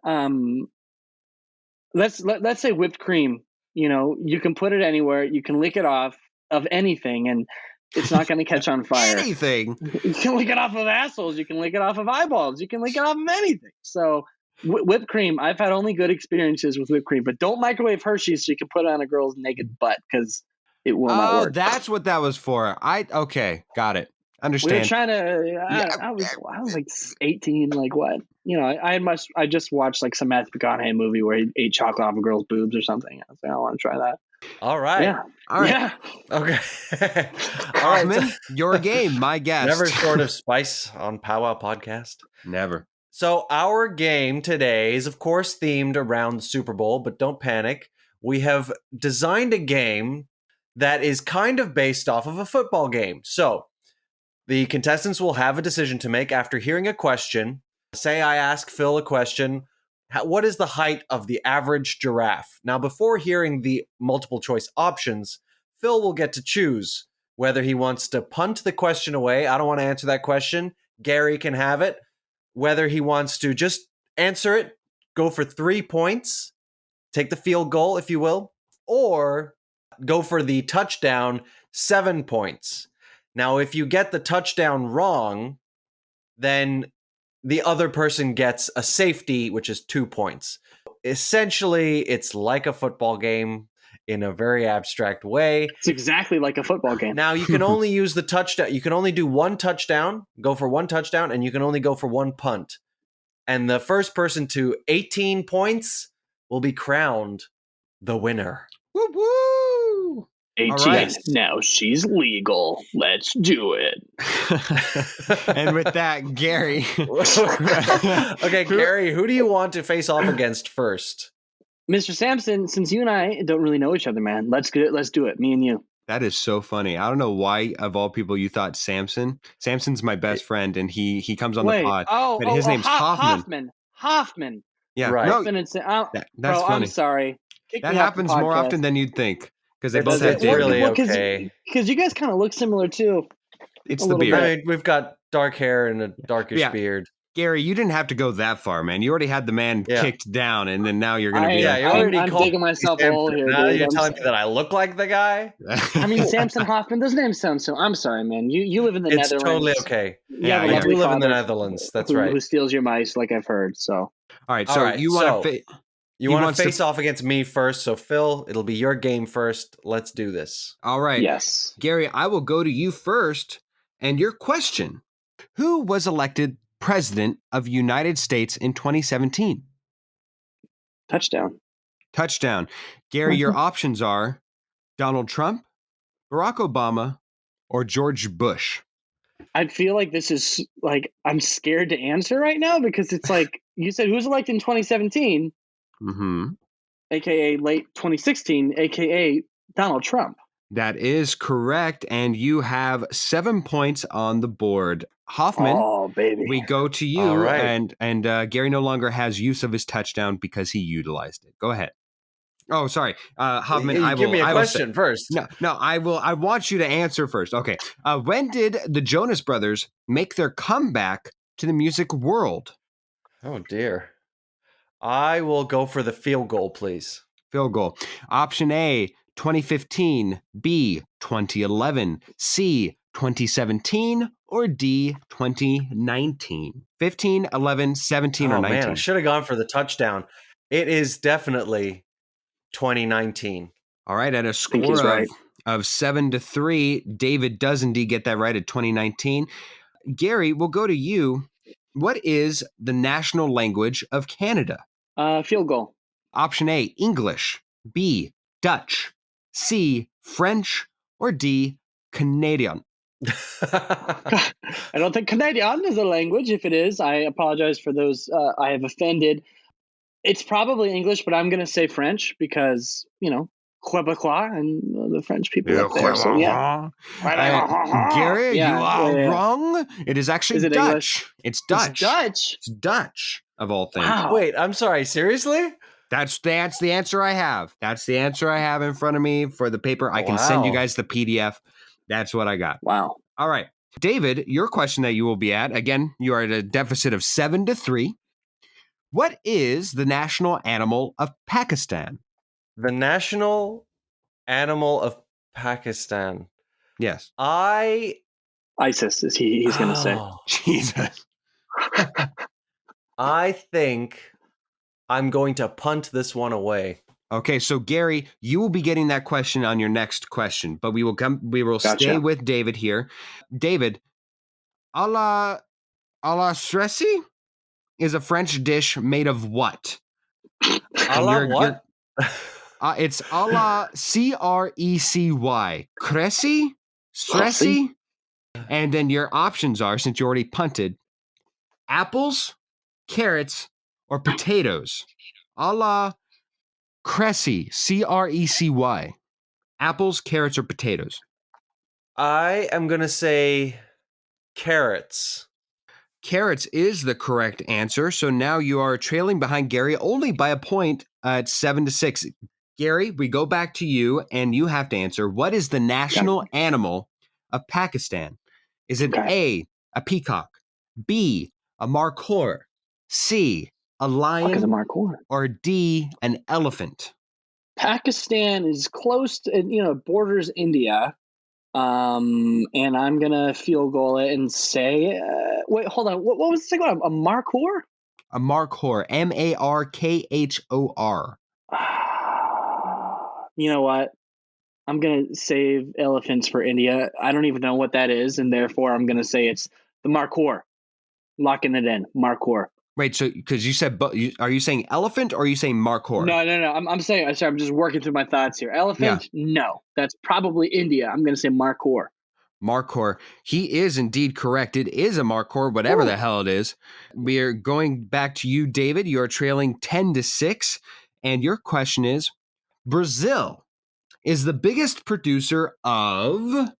let's say whipped cream. You can put it anywhere. You can lick it off of anything, and it's not going to catch on fire. Anything. You can lick it off of assholes. You can lick it off of eyeballs. You can lick it off of anything. So whipped cream. I've had only good experiences with whipped cream, but don't microwave Hershey's so you can put it on a girl's naked butt because it will not work. That's what that was for. Okay, got it. Understand. We were trying to. I was like 18. Like what? I just watched like some Matthew McConaughey movie where he ate chocolate off a girl's boobs or something. I was like, I want to try that. All right. Yeah. All right. Yeah. Okay. All right. Hoffman, your game, my guest. Never short of spice on POWWOW podcast. Never. So our game today is, of course, themed around the Super Bowl, but don't panic. We have designed a game that is kind of based off of a football game. So the contestants will have a decision to make after hearing a question. Say I ask Phil a question. What is the height of the average giraffe? Now, before hearing the multiple choice options, Phil will get to choose whether he wants to punt the question away. I don't want to answer that question. Gary can have it. Whether he wants to just answer it, go for 3 points, take the field goal, if you will, or go for the touchdown, 7 points. Now, if you get the touchdown wrong, then the other person gets a safety, which is 2 points. Essentially, it's like a football game in a very abstract way. It's exactly like a football game. Now, you can only use the touchdown. You can only do one touchdown, go for one touchdown, and you can only go for one punt. And the first person to 18 points will be crowned the winner. Woo woo! 18. All right. Now she's legal. Let's do it. And with that, Gary. Okay, Gary, who do you want to face off against first? Mr. Sampson, since you and I don't really know each other, man, let's do it. Me and you. That is so funny. I don't know why, of all people, you thought Samson. Samson's my best friend, and he comes on the pod. But his name's Hoffman. Hoffman. Yeah, Right. no, Hoffman and that's bro, funny. I'm sorry. Kick That me off the happens more podcast. often than you'd think because they It's- both have it's beards. really Well, okay. Because you guys kind of look similar too. It's a the little beard. I mean, we've got dark hair and a darkish Yeah. beard. Gary, you didn't have to go that far, man. You already had the man Yeah. kicked down, and then now you're going to be Yeah, like, you already I'm called digging me myself a hole Samson. here, Now dude. you're I'm telling me that I look like the guy? I mean, Samson Hoffman. Those names sound so. I'm sorry, man. You live in the It's Netherlands. totally okay. You have a Yeah, I lovely do live in the father Netherlands. That's who, right. Who steals your mice, like I've heard. So all right, All so right, you want so- to You He want wants to to- face off against me first, so Phil, it'll be your game first. Let's do this. all right. yes, Gary, I will go to you first. And your question, who was elected president of United States in 2017? touchdown. Touchdown. Gary, your options are Donald Trump, Barack Obama, or George Bush. I feel like this is like I'm scared to answer right now because it's like you said who's elected in 2017, Mm-hmm. aka late 2016, aka Donald Trump. That is correct. And you have 7 points on the board. Hoffman, Oh baby, we go to you. All right. And Gary no longer has use of his touchdown because he utilized it. Go ahead. Oh, sorry. Hoffman, You I will give me a I will say- question first. No, I will. I want you to answer first. Okay. When did the Jonas Brothers make their comeback to the music world? Oh, dear. I will go for the field goal, please. Field goal. Option A, 2015. B, 2011. C, 2017. Or D, 2019. 15, 11, 17, or Oh, 19. man, I should have gone for the touchdown. It is definitely 2019. All right. At a think score he's right. of 7-3, David does indeed get that right at 2019. Gary, we'll go to you. What is the national language of Canada? Field goal. Option A, English. B, Dutch. C, French. Or D, Canadian. I don't think Canadian is a language. If it is, I apologize for those I have offended. It's probably English, but I'm going to say French because, you know, Quebecois and the French people up there. So, yeah. Gary, Yeah, you are yeah. wrong. It is actually Is it Dutch. English? It's Dutch. It's Dutch. It's Dutch, of all things. Wow. Wait, I'm sorry. Seriously? That's the answer I have. That's the answer I have in front of me for the paper. I can send you Wow. guys the PDF. That's what I got. Wow. All right. David, your question that you will be at, again, you are at a deficit of 7-3. What is the national animal of Pakistan? The national animal of Pakistan. Yes. ISIS is he's going to say. Oh, Jesus. I think I'm going to punt this one away. Okay, so Gary, you will be getting that question on your next question, but we will Gotcha. stay with David here. David, a la stressy is a French dish made of what? A la you're- what? It's a la Crecy. Cressy? Stressy? And then your options are, since you already punted, apples, carrots, or potatoes. A la Cressy. Crecy. Apples, carrots, or potatoes. I am going to say carrots. Carrots is the correct answer. So now you are trailing behind Gary only by a point at 7-6. Gary, we go back to you, and you have to answer. What is the national animal of Pakistan? Is it A, a peacock, B, a markhor, C, a lion, or D, an elephant? Pakistan is close to, borders India. And I'm gonna field goal it and say, wait, hold on. What was the second one? A markhor? A markhor, Markhor. You know what? I'm gonna save elephants for India. I don't even know what that is, and therefore I'm gonna say it's the markhor. Locking it in, markhor. Wait, so because you said, are you saying elephant or are you saying markhor? No. I'm saying. Sorry, I'm just working through my thoughts here. Elephant? Yeah. No, that's probably India. I'm gonna say markhor. Markhor. He is indeed correct. It is a markhor, whatever the hell it is. We are going back to you, David. You're trailing 10-6. And your question is, Brazil is the biggest producer of...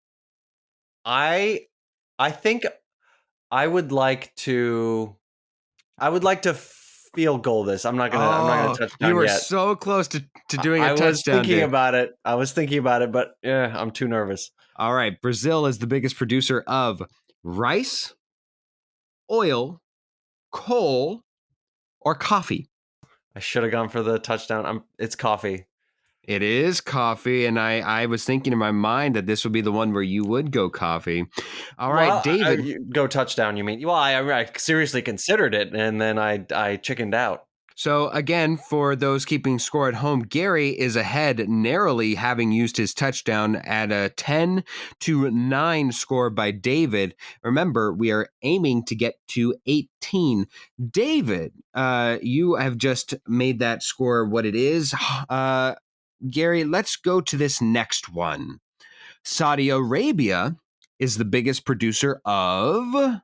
I think I would like to field goal this. I'm not gonna touch down yet. You were so close to doing a touchdown. I was thinking about it. But yeah, I'm too nervous. All right. Brazil is the biggest producer of rice, oil, coal, or coffee. I should have gone for the touchdown. It's coffee. It is coffee, and I was thinking in my mind that this would be the one where you would go coffee. All right, David. You go touchdown, you mean? Well, I seriously considered it, and then I chickened out. So again, for those keeping score at home, Gary is ahead narrowly, having used his touchdown at a 10-9 score by David. Remember, we are aiming to get to 18. David, you have just made that score what it is. Gary, let's go to this next one. Saudi Arabia is the biggest producer of...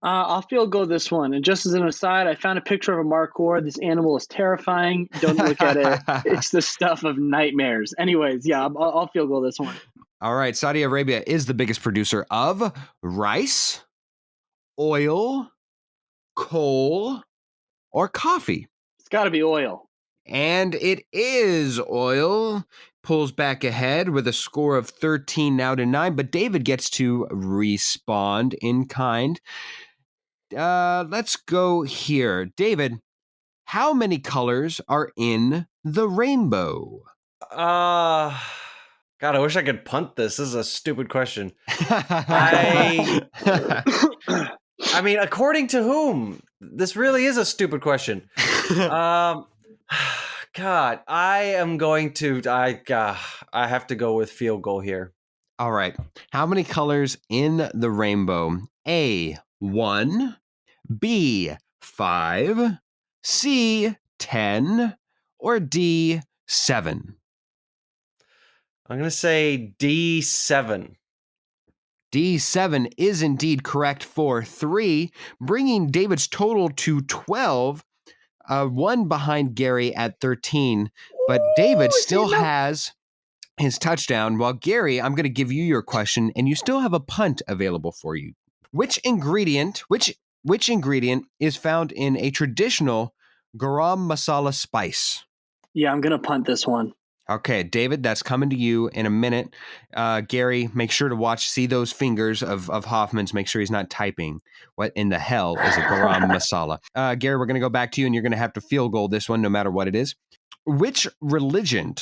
I'll field goal this one. And just as an aside, I found a picture of a markhor. This animal is terrifying. Don't look at it. It's the stuff of nightmares. Anyways, yeah, I'll field goal this one. All right. Saudi Arabia is the biggest producer of rice, oil, coal, or coffee. It's got to be oil. And it is oil. Pulls back ahead with a score of 13-9, but David gets to respond in kind. Let's go here. David, how many colors are in the rainbow? God, I wish I could punt this. This is a stupid question. I mean, according to whom? This really is a stupid question. God, I am going to... I have to go with field goal here. All right. How many colors in the rainbow? A, 1, B, 5, C, 10, or D, 7? I'm going to say D7. D7 is indeed correct for 3, bringing David's total to 12, one behind Gary at 13. But David still has his touchdown, while Gary, I'm going to give you your question, and you still have a punt available for you. Which ingredient is found in a traditional garam masala spice? Yeah, I'm going to punt this one. Okay, David, that's coming to you in a minute. Gary, make sure to see those fingers of Hoffman's. Make sure he's not typing. What in the hell is a garam masala? Gary, we're going to go back to you, and you're going to have to field goal this one no matter what it is. Which religion,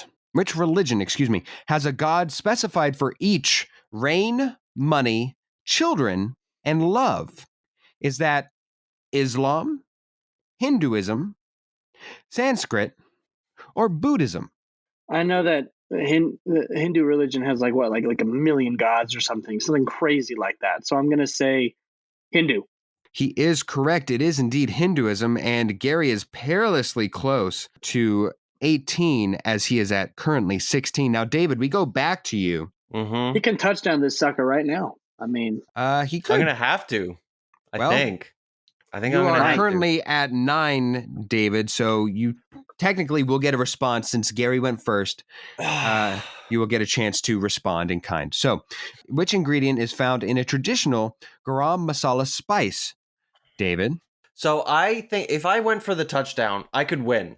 has a god specified for each rain, money, children, and love? Is that Islam, Hinduism, Sanskrit, or Buddhism? I know that the Hindu religion has like a million gods or something crazy like that. So I'm going to say Hindu. He is correct. It is indeed Hinduism, and Gary is perilously close to 18 as he is at currently 16. Now, David, we go back to you. Mm-hmm. He can touchdown this sucker right now. I mean, he could. I'm gonna have to. I Well, think I'm You gonna are have currently at 9, David, so you technically will get a response since Gary went first. to. You will get a chance to respond in kind. So, which ingredient is found in a traditional garam masala spice, David? So I think if I went for the touchdown, I could win.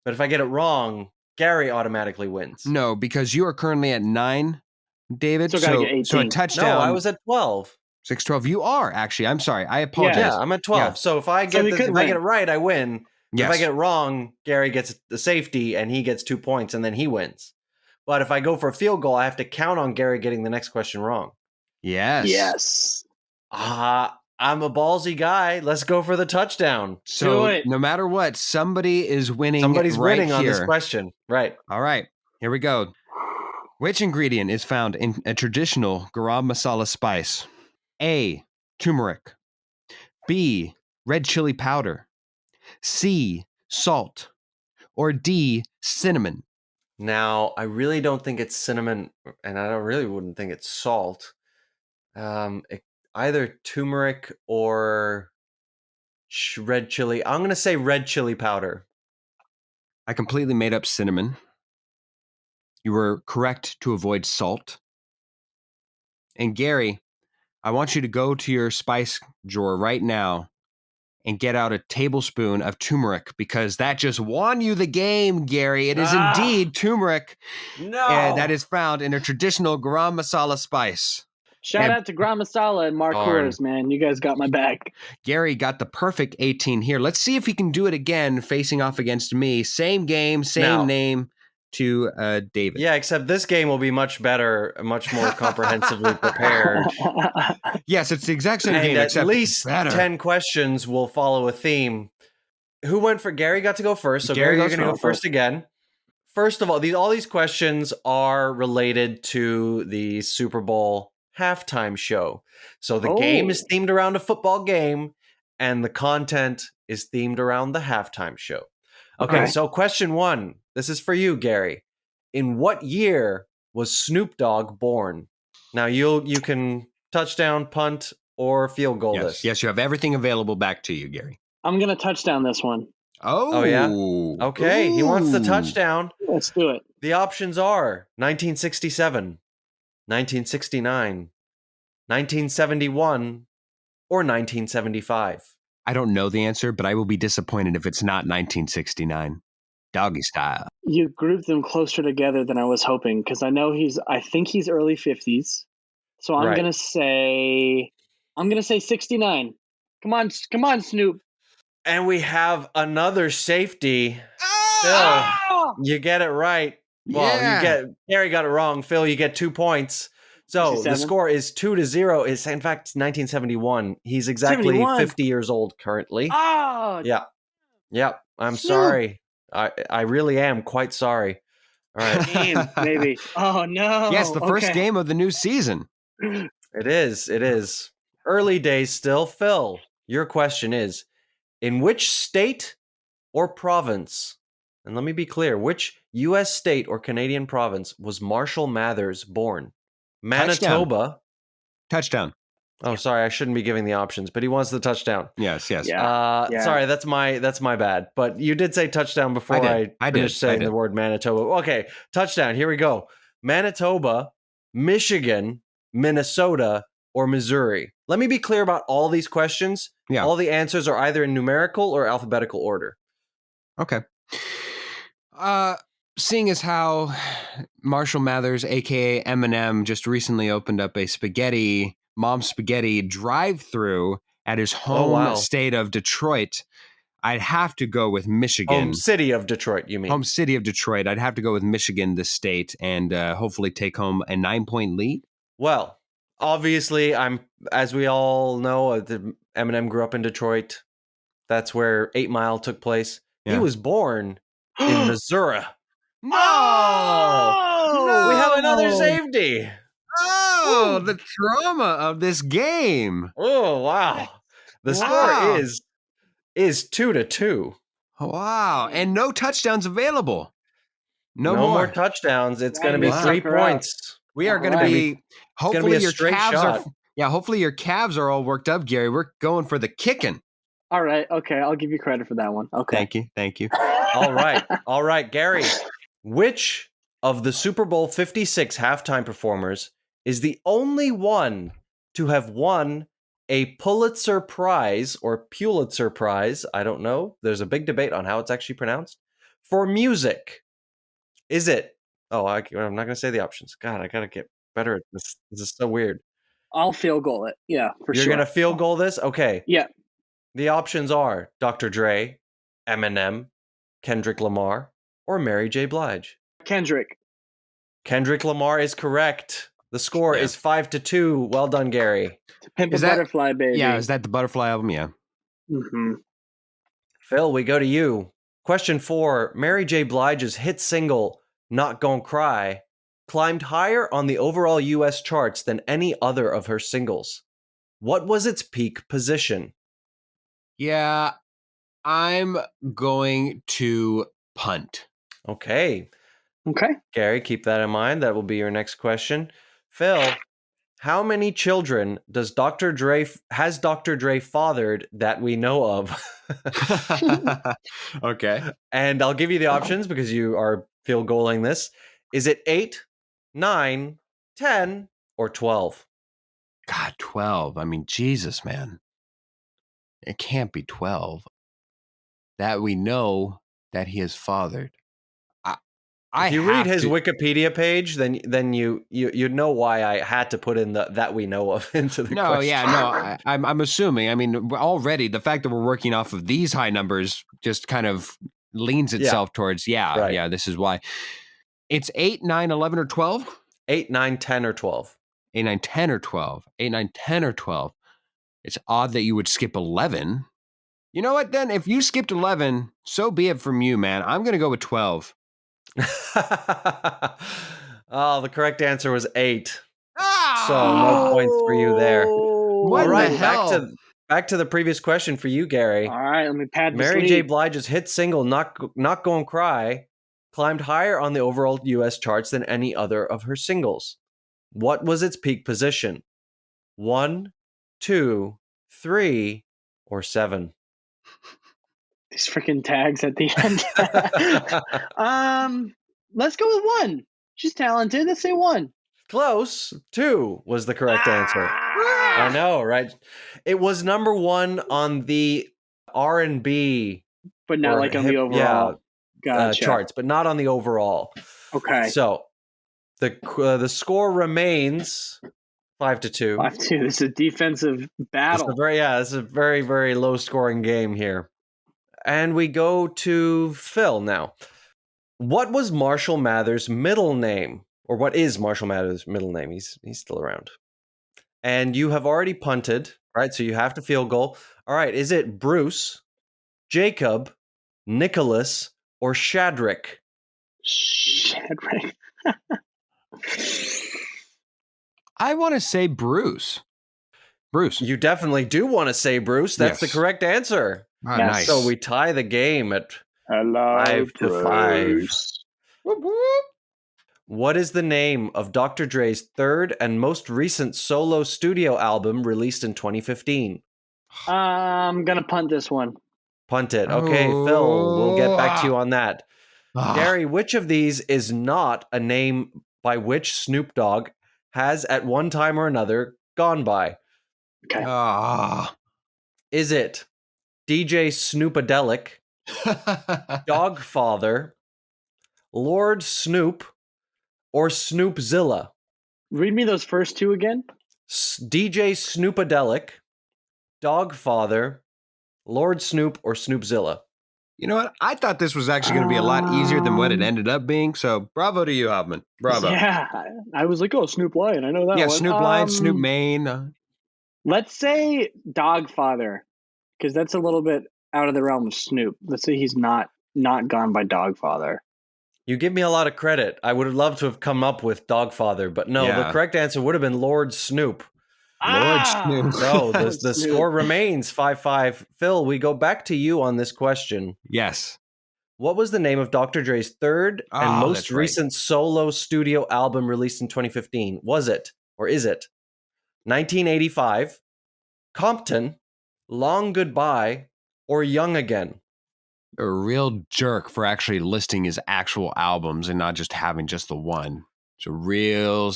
But if I get it wrong, Gary automatically wins. No, because you are currently at 9, David. Still gotta get 18. So a touchdown. No, I was at 12. 6-12. You are actually. I'm sorry. I apologize. Yeah, I'm at 12. Yeah. So if I get if I get it right, I win. But if I get it wrong, Gary gets the safety and he gets 2 points and then he wins. But if I go for a field goal, I have to count on Gary getting the next question wrong. Yes. I'm a ballsy guy. Let's go for the touchdown. So no matter what, somebody is winning. Somebody's winning here on this question. Right. All right. Here we go. Which ingredient is found in a traditional garam masala spice? A, turmeric. B, red chili powder. C, salt. Or D, cinnamon. Now, I really don't think it's cinnamon, and I wouldn't think it's salt. Either turmeric or red chili. I'm going to say red chili powder. I completely made up cinnamon. You were correct to avoid salt. And Gary, I want you to go to your spice drawer right now and get out a tablespoon of turmeric because that just won you the game, Gary. It is indeed turmeric. No. That is found in a traditional garam masala spice. Shout out to Garam Masala and Mark Coors, man. You guys got my back. Gary got the perfect 18 here. Let's see if he can do it again facing off against me. Same game, same name to David. Yeah, except this game will be much better, much more comprehensively prepared. Yes, it's the exact same game, at except least better. 10 questions will follow a theme. Who went for Gary? Got to go first. So Gary, you're going to go first again. First of all, all these questions are related to the Super Bowl halftime show. So the game is themed around a football game, and the content is themed around the halftime show. Okay, so question 1. This is for you, Gary. In what year was Snoop Dogg born? Now you can touchdown, punt, or field goal this. Yes, you have everything available back to you, Gary. I'm gonna touchdown this one. Oh yeah. Okay, he wants the touchdown. Let's do it. The options are 1967, 1969, 1971, or 1975. I don't know the answer, but I will be disappointed if it's not 1969. Doggy style. You grouped them closer together than I was hoping because I think he's early 50s. So I'm gonna say 69. Come on, Snoop. And we have another safety. Phil, you get it right. Well, Gary got it wrong. Phil, you get 2 points. So the score is 2-0. It's in fact 1971. He's exactly 50 years old currently. Oh, yeah. I'm sorry. I really am quite sorry. All right, game, maybe. Oh no. Yes, the first game of the new season. It is. Early days still. Phil, your question is: in which state or province? And let me be clear: which U.S. state or Canadian province was Marshall Mathers born? Manitoba. Touchdown. Oh, sorry, I shouldn't be giving the options, but he wants the touchdown. Yes. Yeah. Sorry, that's my bad. But you did say touchdown before I finished saying the word Manitoba. Okay, touchdown. Here we go. Manitoba, Michigan, Minnesota, or Missouri. Let me be clear about all these questions. Yeah. All the answers are either in numerical or alphabetical order. Okay. Seeing as how Marshall Mathers, aka Eminem, just recently opened up a Mom's Spaghetti drive-through at his home state of Detroit, I'd have to go with Michigan. Home city of Detroit, you mean? Home city of Detroit. I'd have to go with Michigan, the state, and hopefully take home a 9-point lead. Well, obviously, as we all know, Eminem grew up in Detroit. That's where 8 Mile took place. Yeah. He was born in Missouri. No! We have another safety. Oh, the trauma of this game. Oh, wow. The score is 2-2. Wow. And no touchdowns available. No more more. touchdowns. It's going to Gotta be be 3 sucker out. points. We are All going to right. be. gonna Hopefully be a your straight calves shot. are. Yeah, hopefully your calves are all worked up, Gary. We're going for the kicking. All right. Okay. I'll give you credit for that one. Okay. Thank you. All right, Gary. Which of the Super Bowl 56 halftime performers is the only one to have won a Pulitzer Prize or Pulitzer Prize? I don't know. There's a big debate on how it's actually pronounced. For music. Is it? Oh, I'm not going to say the options. God, I got to get better at this. This is so weird. I'll field goal it. Yeah, for You're sure. going to field goal this? Okay. Yeah. The options are Dr. Dre, Eminem, Kendrick Lamar, or Mary J. Blige. Kendrick. Kendrick Lamar is correct. The score is 5-2. Well done, Gary. To Pimp Is a that- Butterfly, baby. Yeah, is that the Butterfly album? Yeah. Mm-hmm. Phil, we go to you. Question 4. Mary J. Blige's hit single, Not Gon' Cry, climbed higher on the overall U.S. charts than any other of her singles. What was its peak position? Yeah, I'm going to punt. Okay. Okay. Gary, keep that in mind. That will be your next question. Phil, how many children has Dr. Dre fathered that we know of? Okay. And I'll give you the options because you are field goaling this. Is it 8, 9, 10, or 12? God, 12. I mean, Jesus, man. It can't be 12. That we know that he has fathered. If you read his Wikipedia page, then you know why I had to put in the that we know of into the question. I'm assuming. I mean, already the fact that we're working off of these high numbers just kind of leans itself towards, this is why. It's 8, 9, 11, or 12? 8, 9, 10, or 12. 8, 9, 10, or 12. 8, 9, 10, or 12. It's odd that you would skip 11. You know what, then? If you skipped 11, so be it from you, man. I'm going to go with 12. Oh, the correct answer was 8. So no points for you there. What All right, the hell? back to the previous question for you, Gary. All right, let me pad this Mary lead. J. Blige's hit single "Not Gon' Cry" climbed higher on the overall U.S. charts than any other of her singles. What was its peak position? 1, 2, 3, or 7? These freaking tags at the end. Let's go with 1. She's talented. Let's say 1. Close. 2 was the correct answer. I know, right? It was number 1 on the R&B, but not like on the overall charts, but not on the overall. Okay. So the score remains 5-2. 5-2. This is a defensive battle. This is a very, very low scoring game here. And we go to Phil now. What was Marshall Mathers' middle name? Or what is Marshall Mathers' middle name? He's still around. And you have already punted, right? So you have to field goal. All right. Is it Bruce, Jacob, Nicholas, or Shadrach? Shadrach. I want to say Bruce. Bruce. You definitely do want to say Bruce. That's the correct answer. Nice. So we tie the game at Hello, 5-5. What is the name of Dr. Dre's third and most recent solo studio album released in 2015? I'm going to punt this one. Punt it. Okay, Phil, we'll get back to you on that. Gary, which of these is not a name by which Snoop Dogg has at one time or another gone by? Okay. Is it DJ Snoopadelic, Dogfather, Lord Snoop, or Snoopzilla? Read me those first two again. DJ Snoopadelic, Dogfather, Lord Snoop, or Snoopzilla? You know what? I thought this was actually going to be a lot easier than what it ended up being. So bravo to you, Hoffman. Bravo. Yeah. I was like, Snoop Lion. I know that one. Yeah, Snoop Lion, Snoop Main. Let's say Dogfather, because that's a little bit out of the realm of Snoop. Let's say he's not gone by Dogfather. You give me a lot of credit. I would have loved to have come up with Dogfather, but no, the correct answer would have been Lord Snoop. Lord Snoop. No, the score remains 5-5. Phil, we go back to you on this question. Yes. What was the name of Dr. Dre's third and Oh, most that's right. recent solo studio album released in 2015? Was it, or is it, 1985, Compton, Long Goodbye, or Young Again? A real jerk for actually listing his actual albums and not just having just the one. It's a real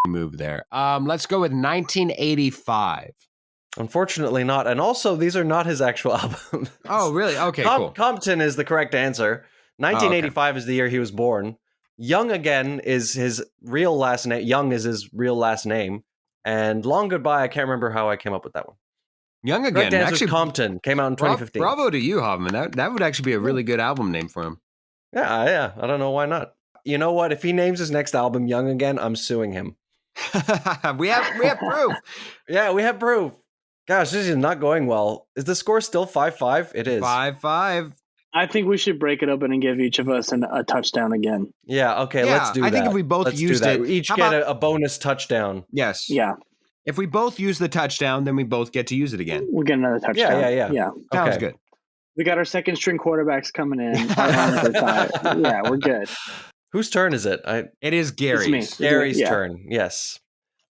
move there. Let's go with 1985. Unfortunately not. And also, these are not his actual albums. Oh, really? Okay, cool. Compton is the correct answer. 1985 is the year he was born. Young Again is his real last name. Young is his real last name. And Long Goodbye, I can't remember how I came up with that one. Young Correct Again. answer is Actually, Compton. Came out in 2015. Bravo to you, Hoffman. That would actually be a really good album name for him. Yeah. I don't know why not. You know what? If he names his next album Young Again, I'm suing him. we have proof. Yeah, we have proof. Gosh, this is not going well. Is the score still 5-5? It is. 5-5. I think we should break it open and give each of us a touchdown again. Yeah, okay, let's do that. I think if we both used it. We each get a bonus touchdown. Yes. Yeah. If we both use the touchdown, then we both get to use it again. We'll get another touchdown. Yeah. Sounds good. We got our second string quarterbacks coming in. Yeah, we're good. Whose turn is it? It is Gary's. It's me. Gary's turn, yes.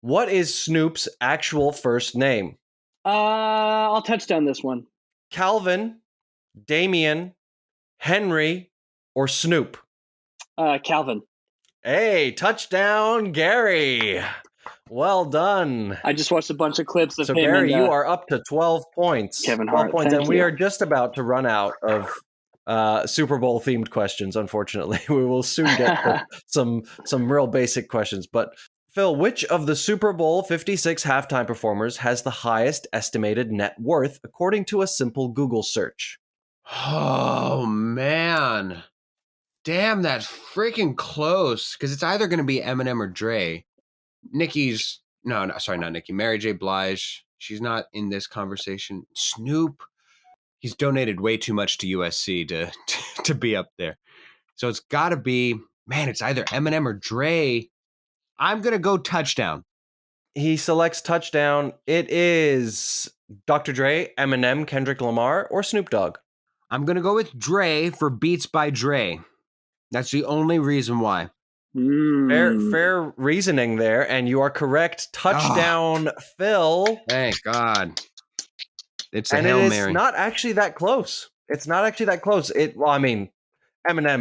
What is Snoop's actual first name? I'll touchdown this one. Calvin, Damien, Henry, or Snoop? Calvin. Hey, touchdown, Gary. Well done. I just watched a bunch of clips of so him. So, Gary, you are up to 12 points. Kevin Hart. 12 points, and we are just about to run out of Super Bowl themed questions. Unfortunately, we will soon get to some real basic questions. But Phil, which of the Super Bowl 56 halftime performers has the highest estimated net worth according to a simple Google search? Oh man, damn, that's freaking close. Because it's either going to be Eminem or Dre. Nicki's no, sorry, not Nicki. Mary J. Blige. She's not in this conversation. Snoop. He's donated way too much to USC to be up there. So it's got to be, man, it's either Eminem or Dre. I'm going to go touchdown. He selects touchdown. It is Dr. Dre, Eminem, Kendrick Lamar, or Snoop Dogg. I'm going to go with Dre for Beats by Dre. That's the only reason why. Fair reasoning there, and you are correct. Touchdown, Phil. Thank God. It's a Hail Mary. It's not actually that close. Eminem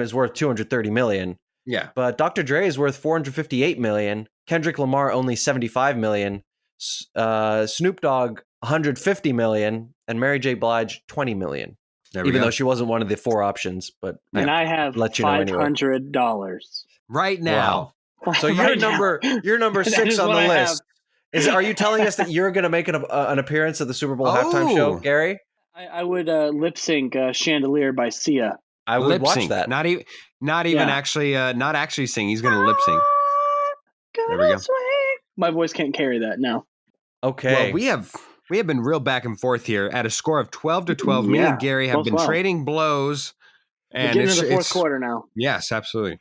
is worth $230 million. Yeah. But Dr. Dre is worth $458 million. Kendrick Lamar only $75 million. Snoop Dogg $150 million, and Mary J. Blige $20 million. Even though she wasn't one of the four options, but and I have $500 right now. Wow. So you're number 6 on the list. Are you telling us that you're going to make an appearance at the Super Bowl halftime show, Gary? I would lip sync "Chandelier" by Sia. I would watch that. Not even actually sing. He's going to lip sync. There we go. My voice can't carry that now. Okay. Well, we have been real back and forth here at a score of 12-12. Me and Gary have been trading blows. And we're getting into the fourth quarter now. Yes, absolutely.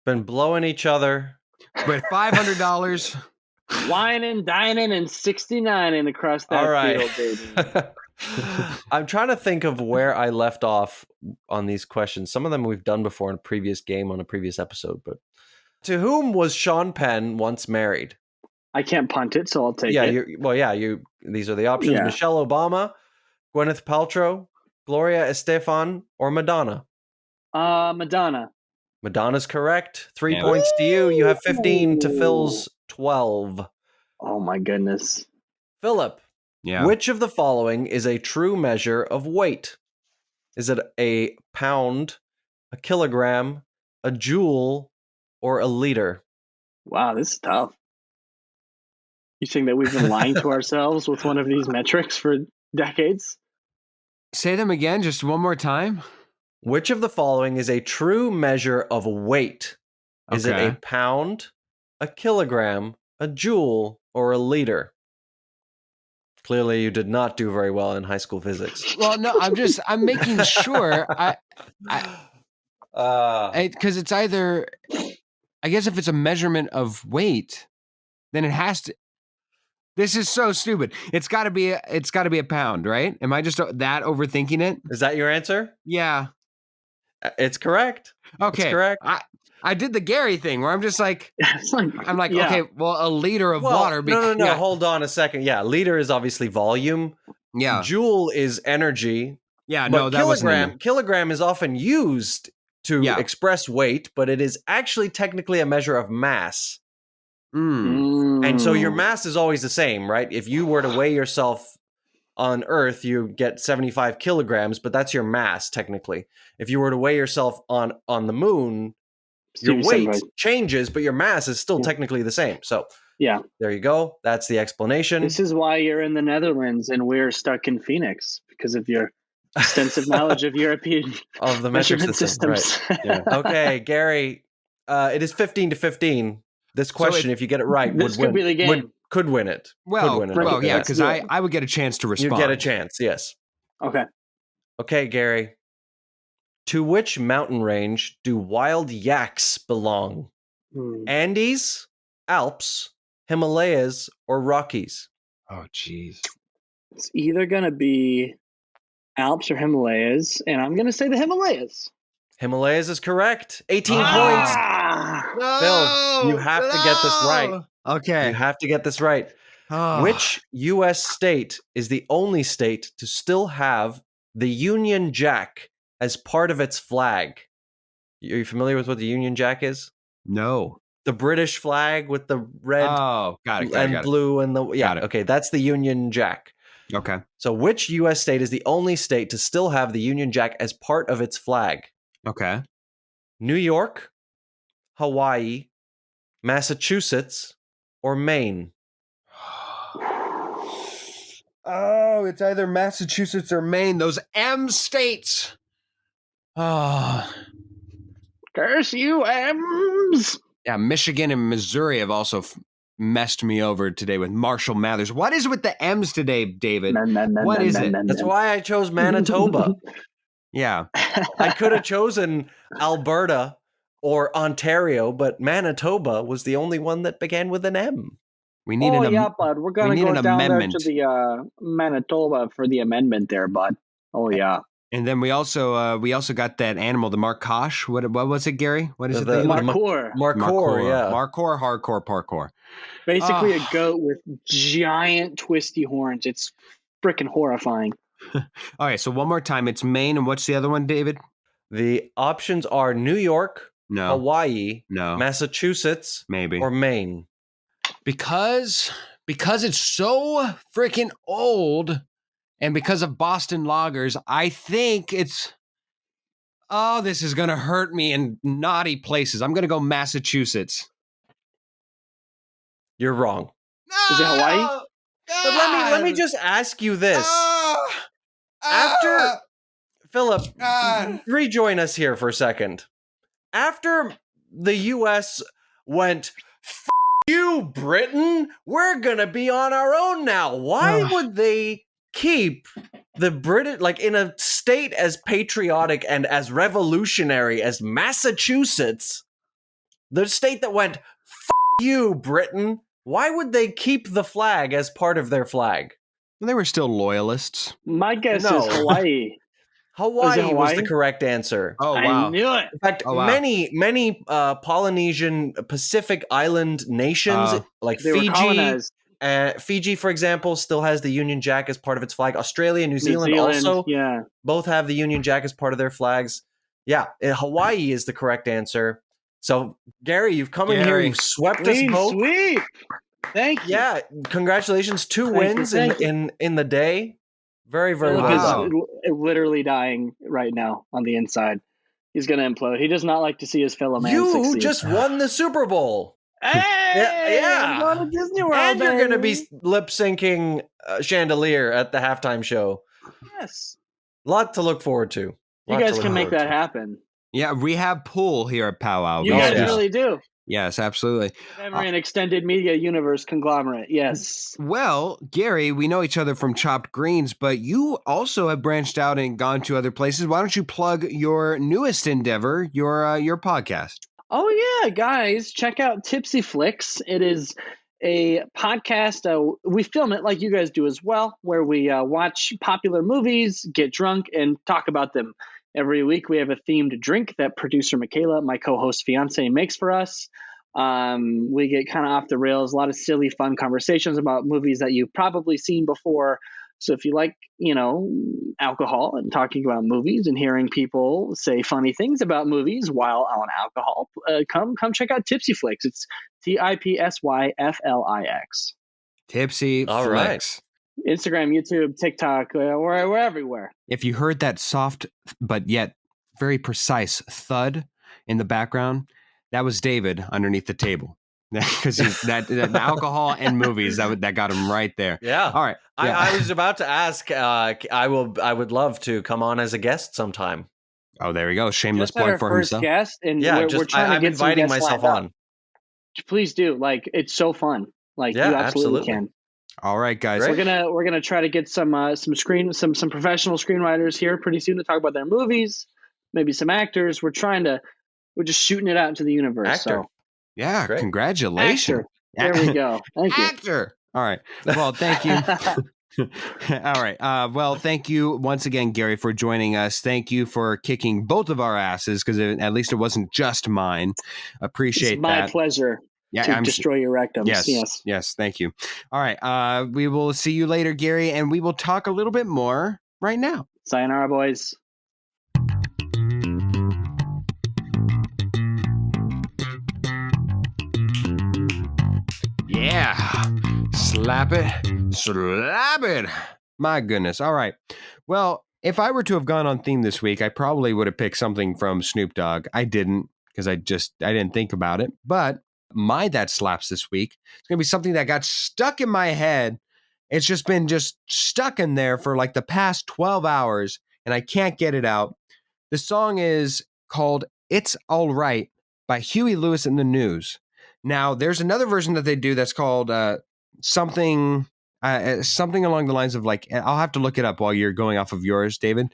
Been blowing each other. With $500. Whining, dining, and 69ing across that field, baby. I'm trying to think of where I left off on these questions. Some of them we've done before in a previous game on a previous episode. But to whom was Sean Penn once married? I can't punt it, so I'll take it. These are the options. Yeah. Michelle Obama, Gwyneth Paltrow, Gloria Estefan, or Madonna? Madonna. Madonna's correct. 3 points to you. You have 15 to Phil's 12. Oh my goodness. Philip, yeah. Which of the following is a true measure of weight? Is it a pound, a kilogram, a joule, or a liter? Wow, this is tough. You think that we've been lying to ourselves with one of these metrics for decades? Say them again, just one more time. Which of the following is a true measure of weight? Is it a pound, a kilogram, a joule, or a liter? Clearly, you did not do very well in high school physics. Well, no, I'm making sure. Because it's either, I guess if it's a measurement of weight, then it has to. This is so stupid. It's got to be a pound, right? Am I just that overthinking it? Is that your answer? Yeah. It's correct. Okay. It's correct. I did the Gary thing where I'm just like, I'm like, yeah. okay, well, a liter of water. No. Yeah. Hold on a second. Yeah, liter is obviously volume. Yeah. Joule is energy. Yeah. But No, that wasn't in there. kilogram is often used to express weight, but it is actually technically a measure of mass. And so your mass is always the same, right? If you were to weigh yourself on Earth, you get 75 kilograms, but that's your mass technically. If you were to weigh yourself on the moon, your weight changes, but your mass is still technically the same. So yeah, there you go. That's the explanation. This is why you're in the Netherlands and we're stuck in Phoenix, because of your extensive knowledge of European of the metric measurement systems. Right. Yeah. Okay, Gary, it is 15-15. This question, so if you get it right, could be the game. Could win it. Well, could win it. Yeah, because I would get a chance to respond. You get a chance, yes. Okay, Gary. To which mountain range do wild yaks belong? Andes, Alps, Himalayas, or Rockies? Oh, jeez. It's either going to be Alps or Himalayas, and I'm going to say the Himalayas. Himalayas is correct. 18 points. Phil, you have to get this right. Okay. You have to get this right. Which U.S. state is the only state to still have the Union Jack as part of its flag? Are you familiar with what the Union Jack is? No. The British flag with the red and blue and the okay, that's the Union Jack. Okay. So which U.S. state is the only state to still have the Union Jack as part of its flag? Okay. New York, Hawaii, Massachusetts, or Maine? Oh, it's either Massachusetts or Maine. Those M states. Oh. Curse you, M's. Yeah, Michigan and Missouri have also messed me over today with Marshall Mathers. What is with the M's today, David? What is it? That's why I chose Manitoba. Yeah. I could have chosen Alberta or Ontario, but Manitoba was the only one that began with an M. We need bud. We're going to go down there to the Manitoba for the amendment there, bud. Oh, yeah. And then we also got that animal, the Marcoche. What was it, Gary? What is it? Markhor. Markhor, yeah. Markhor, hardcore, parkour. Basically a goat with giant twisty horns. It's freaking horrifying. All right, so one more time. It's Maine, and what's the other one, David? The options are New York, Hawaii, Massachusetts, maybe, or Maine. Because it's so freaking old, and because of Boston Loggers, I think it's... Oh, this is going to hurt me in naughty places. I'm going to go Massachusetts. You're wrong. No! Is it Hawaii? But let me just ask you this. After... Philip, rejoin us here for a second. After the U.S. went, F you, Britain, we're going to be on our own now. Why would they keep the British, like in a state as patriotic and as revolutionary as Massachusetts, the state that went, F you, Britain, why would they keep the flag as part of their flag? Well, they were still loyalists. My guess is Hawaii. Hawaii was the correct answer. Oh, wow. I knew it. In fact, many Polynesian Pacific island nations, like Fiji, for example, still has the Union Jack as part of its flag. Australia, New Zealand also both have the Union Jack as part of their flags. Yeah, Hawaii is the correct answer. So, Gary, you've come in here, you've swept us both. Sweet. Thank you. Yeah, congratulations. 2 wins in the day. Very, very well. Literally dying right now on the inside. He's going to implode. He does not like to see his fellow man succeed. You just won the Super Bowl. Hey! Yeah. I'm going to Disney World, and you're going to be lip-syncing Chandelier at the halftime show. Yes. Lot to look forward to. You guys can make that happen. Yeah, we have pool here at POWWOW. You guys really do. Yes, absolutely. Memory and extended media universe conglomerate. Yes. Well, Gary, we know each other from Chopped Greens, but you also have branched out and gone to other places. Why don't you plug your newest endeavor, your podcast? Oh yeah, guys, check out Tipsy Flicks. It is a podcast. We film it like you guys do as well, where we watch popular movies, get drunk, and talk about them. Every week we have a themed drink that producer Michaela, my co-host fiance, makes for us. We get kind of off the rails, a lot of silly, fun conversations about movies that you've probably seen before. So if you like, alcohol and talking about movies and hearing people say funny things about movies while on alcohol, come check out Tipsy Flix. It's TIPSYFLIX. Tipsy All Flix. right. Instagram, YouTube, TikTok, we're everywhere. If you heard that soft but yet very precise thud in the background, that was David underneath the table. Because that alcohol and movies that got him right there. Yeah. All right. Yeah. I was about to ask. I would love to come on as a guest sometime. Oh, there we go. Shameless Just our plug for first himself. guest, and Yeah, we're trying I'm to get inviting some guests myself lined up. on. Please do. Like, it's so fun. Like, Yeah, you absolutely can. All right, guys. Great. We're gonna try to get some professional screenwriters here pretty soon to talk about their movies, maybe some actors. We're just shooting it out into the universe. Actor. So Yeah, Great. congratulations. Actor. There we go. Thank you. Actor. All right. Well, thank you. All right. Well, thank you once again, Gary, for joining us. Thank you for kicking both of our asses, because at least it wasn't just mine. Appreciate It's my that. pleasure to destroy your rectums. Yes. Thank you. All right. We will see you later, Gary, and we will talk a little bit more right now. Sayonara, boys. Yeah. Slap it. My goodness. All right. Well, if I were to have gone on theme this week, I probably would have picked something from Snoop Dogg. I didn't, because I didn't think about it. But my That Slaps this week is going to be something that got stuck in my head. It's just been stuck in there for like the past 12 hours, and I can't get it out. The song is called It's All Right by Huey Lewis and the News. Now, there's another version that they do that's called something along the lines of, like, I'll have to look it up while you're going off of yours, David.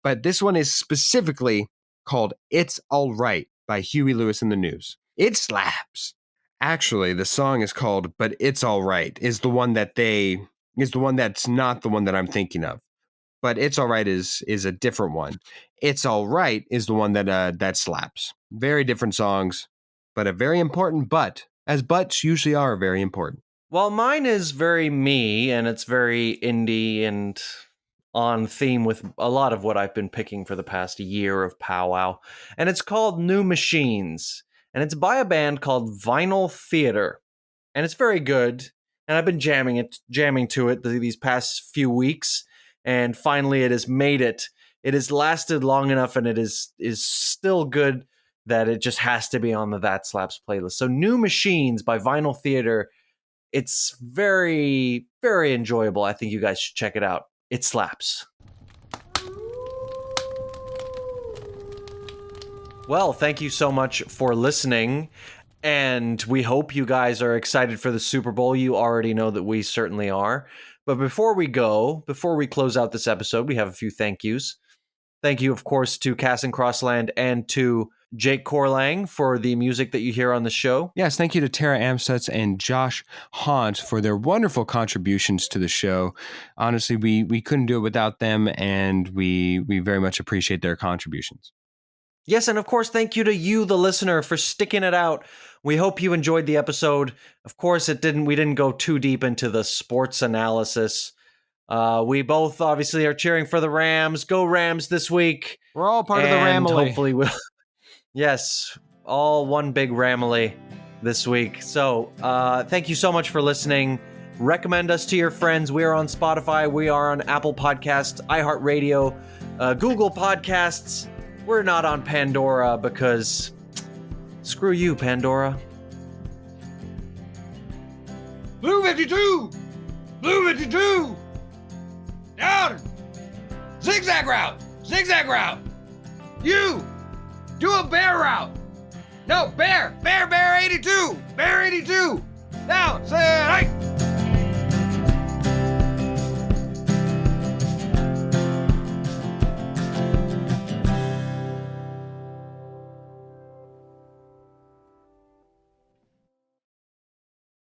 But this one is specifically called It's All Right by Huey Lewis and the News. It slaps. Actually, the song is called But It's All Right is the one that's not the one that I'm thinking of. But It's All Right is a different one. It's All Right is the one that slaps. Very different songs, but a very important butt, as butts usually are very important. Well, mine is very me, and it's very indie and on theme with a lot of what I've been picking for the past year of POWWOW. And it's called New Machines. And it's by a band called Vinyl Theater. And it's very good. And I've been jamming to it these past few weeks. And finally it has made it. It has lasted long enough, and it is still good that it just has to be on the That Slaps playlist. So New Machines by Vinyl Theater. It's very, very enjoyable. I think you guys should check it out. It slaps. Well, thank you so much for listening. And we hope you guys are excited for the Super Bowl. You already know that we certainly are. But before we close out this episode, we have a few thank yous. Thank you, of course, to Cass and Crossland and to Jake Corlang for the music that you hear on the show. Yes, thank you to Tara Amstutz and Josh Haunt for their wonderful contributions to the show. Honestly, we couldn't do it without them, and we very much appreciate their contributions. Yes, and of course, thank you to you, the listener, for sticking it out. We hope you enjoyed the episode. Of course, we didn't go too deep into the sports analysis. We both obviously are cheering for the Rams. Go Rams this week. We're all part of the Ramily. Hopefully we'll... Yes, all one big Ramily this week. So thank you so much for listening. Recommend us to your friends. We are on Spotify. We are on Apple Podcasts, iHeartRadio, Google Podcasts. We're not on Pandora because screw you, Pandora. Blue 52! Blue 52! Down! Zigzag route! Zigzag route! You! Do a bear route! No, bear 82! Bear 82! Down! Say, right!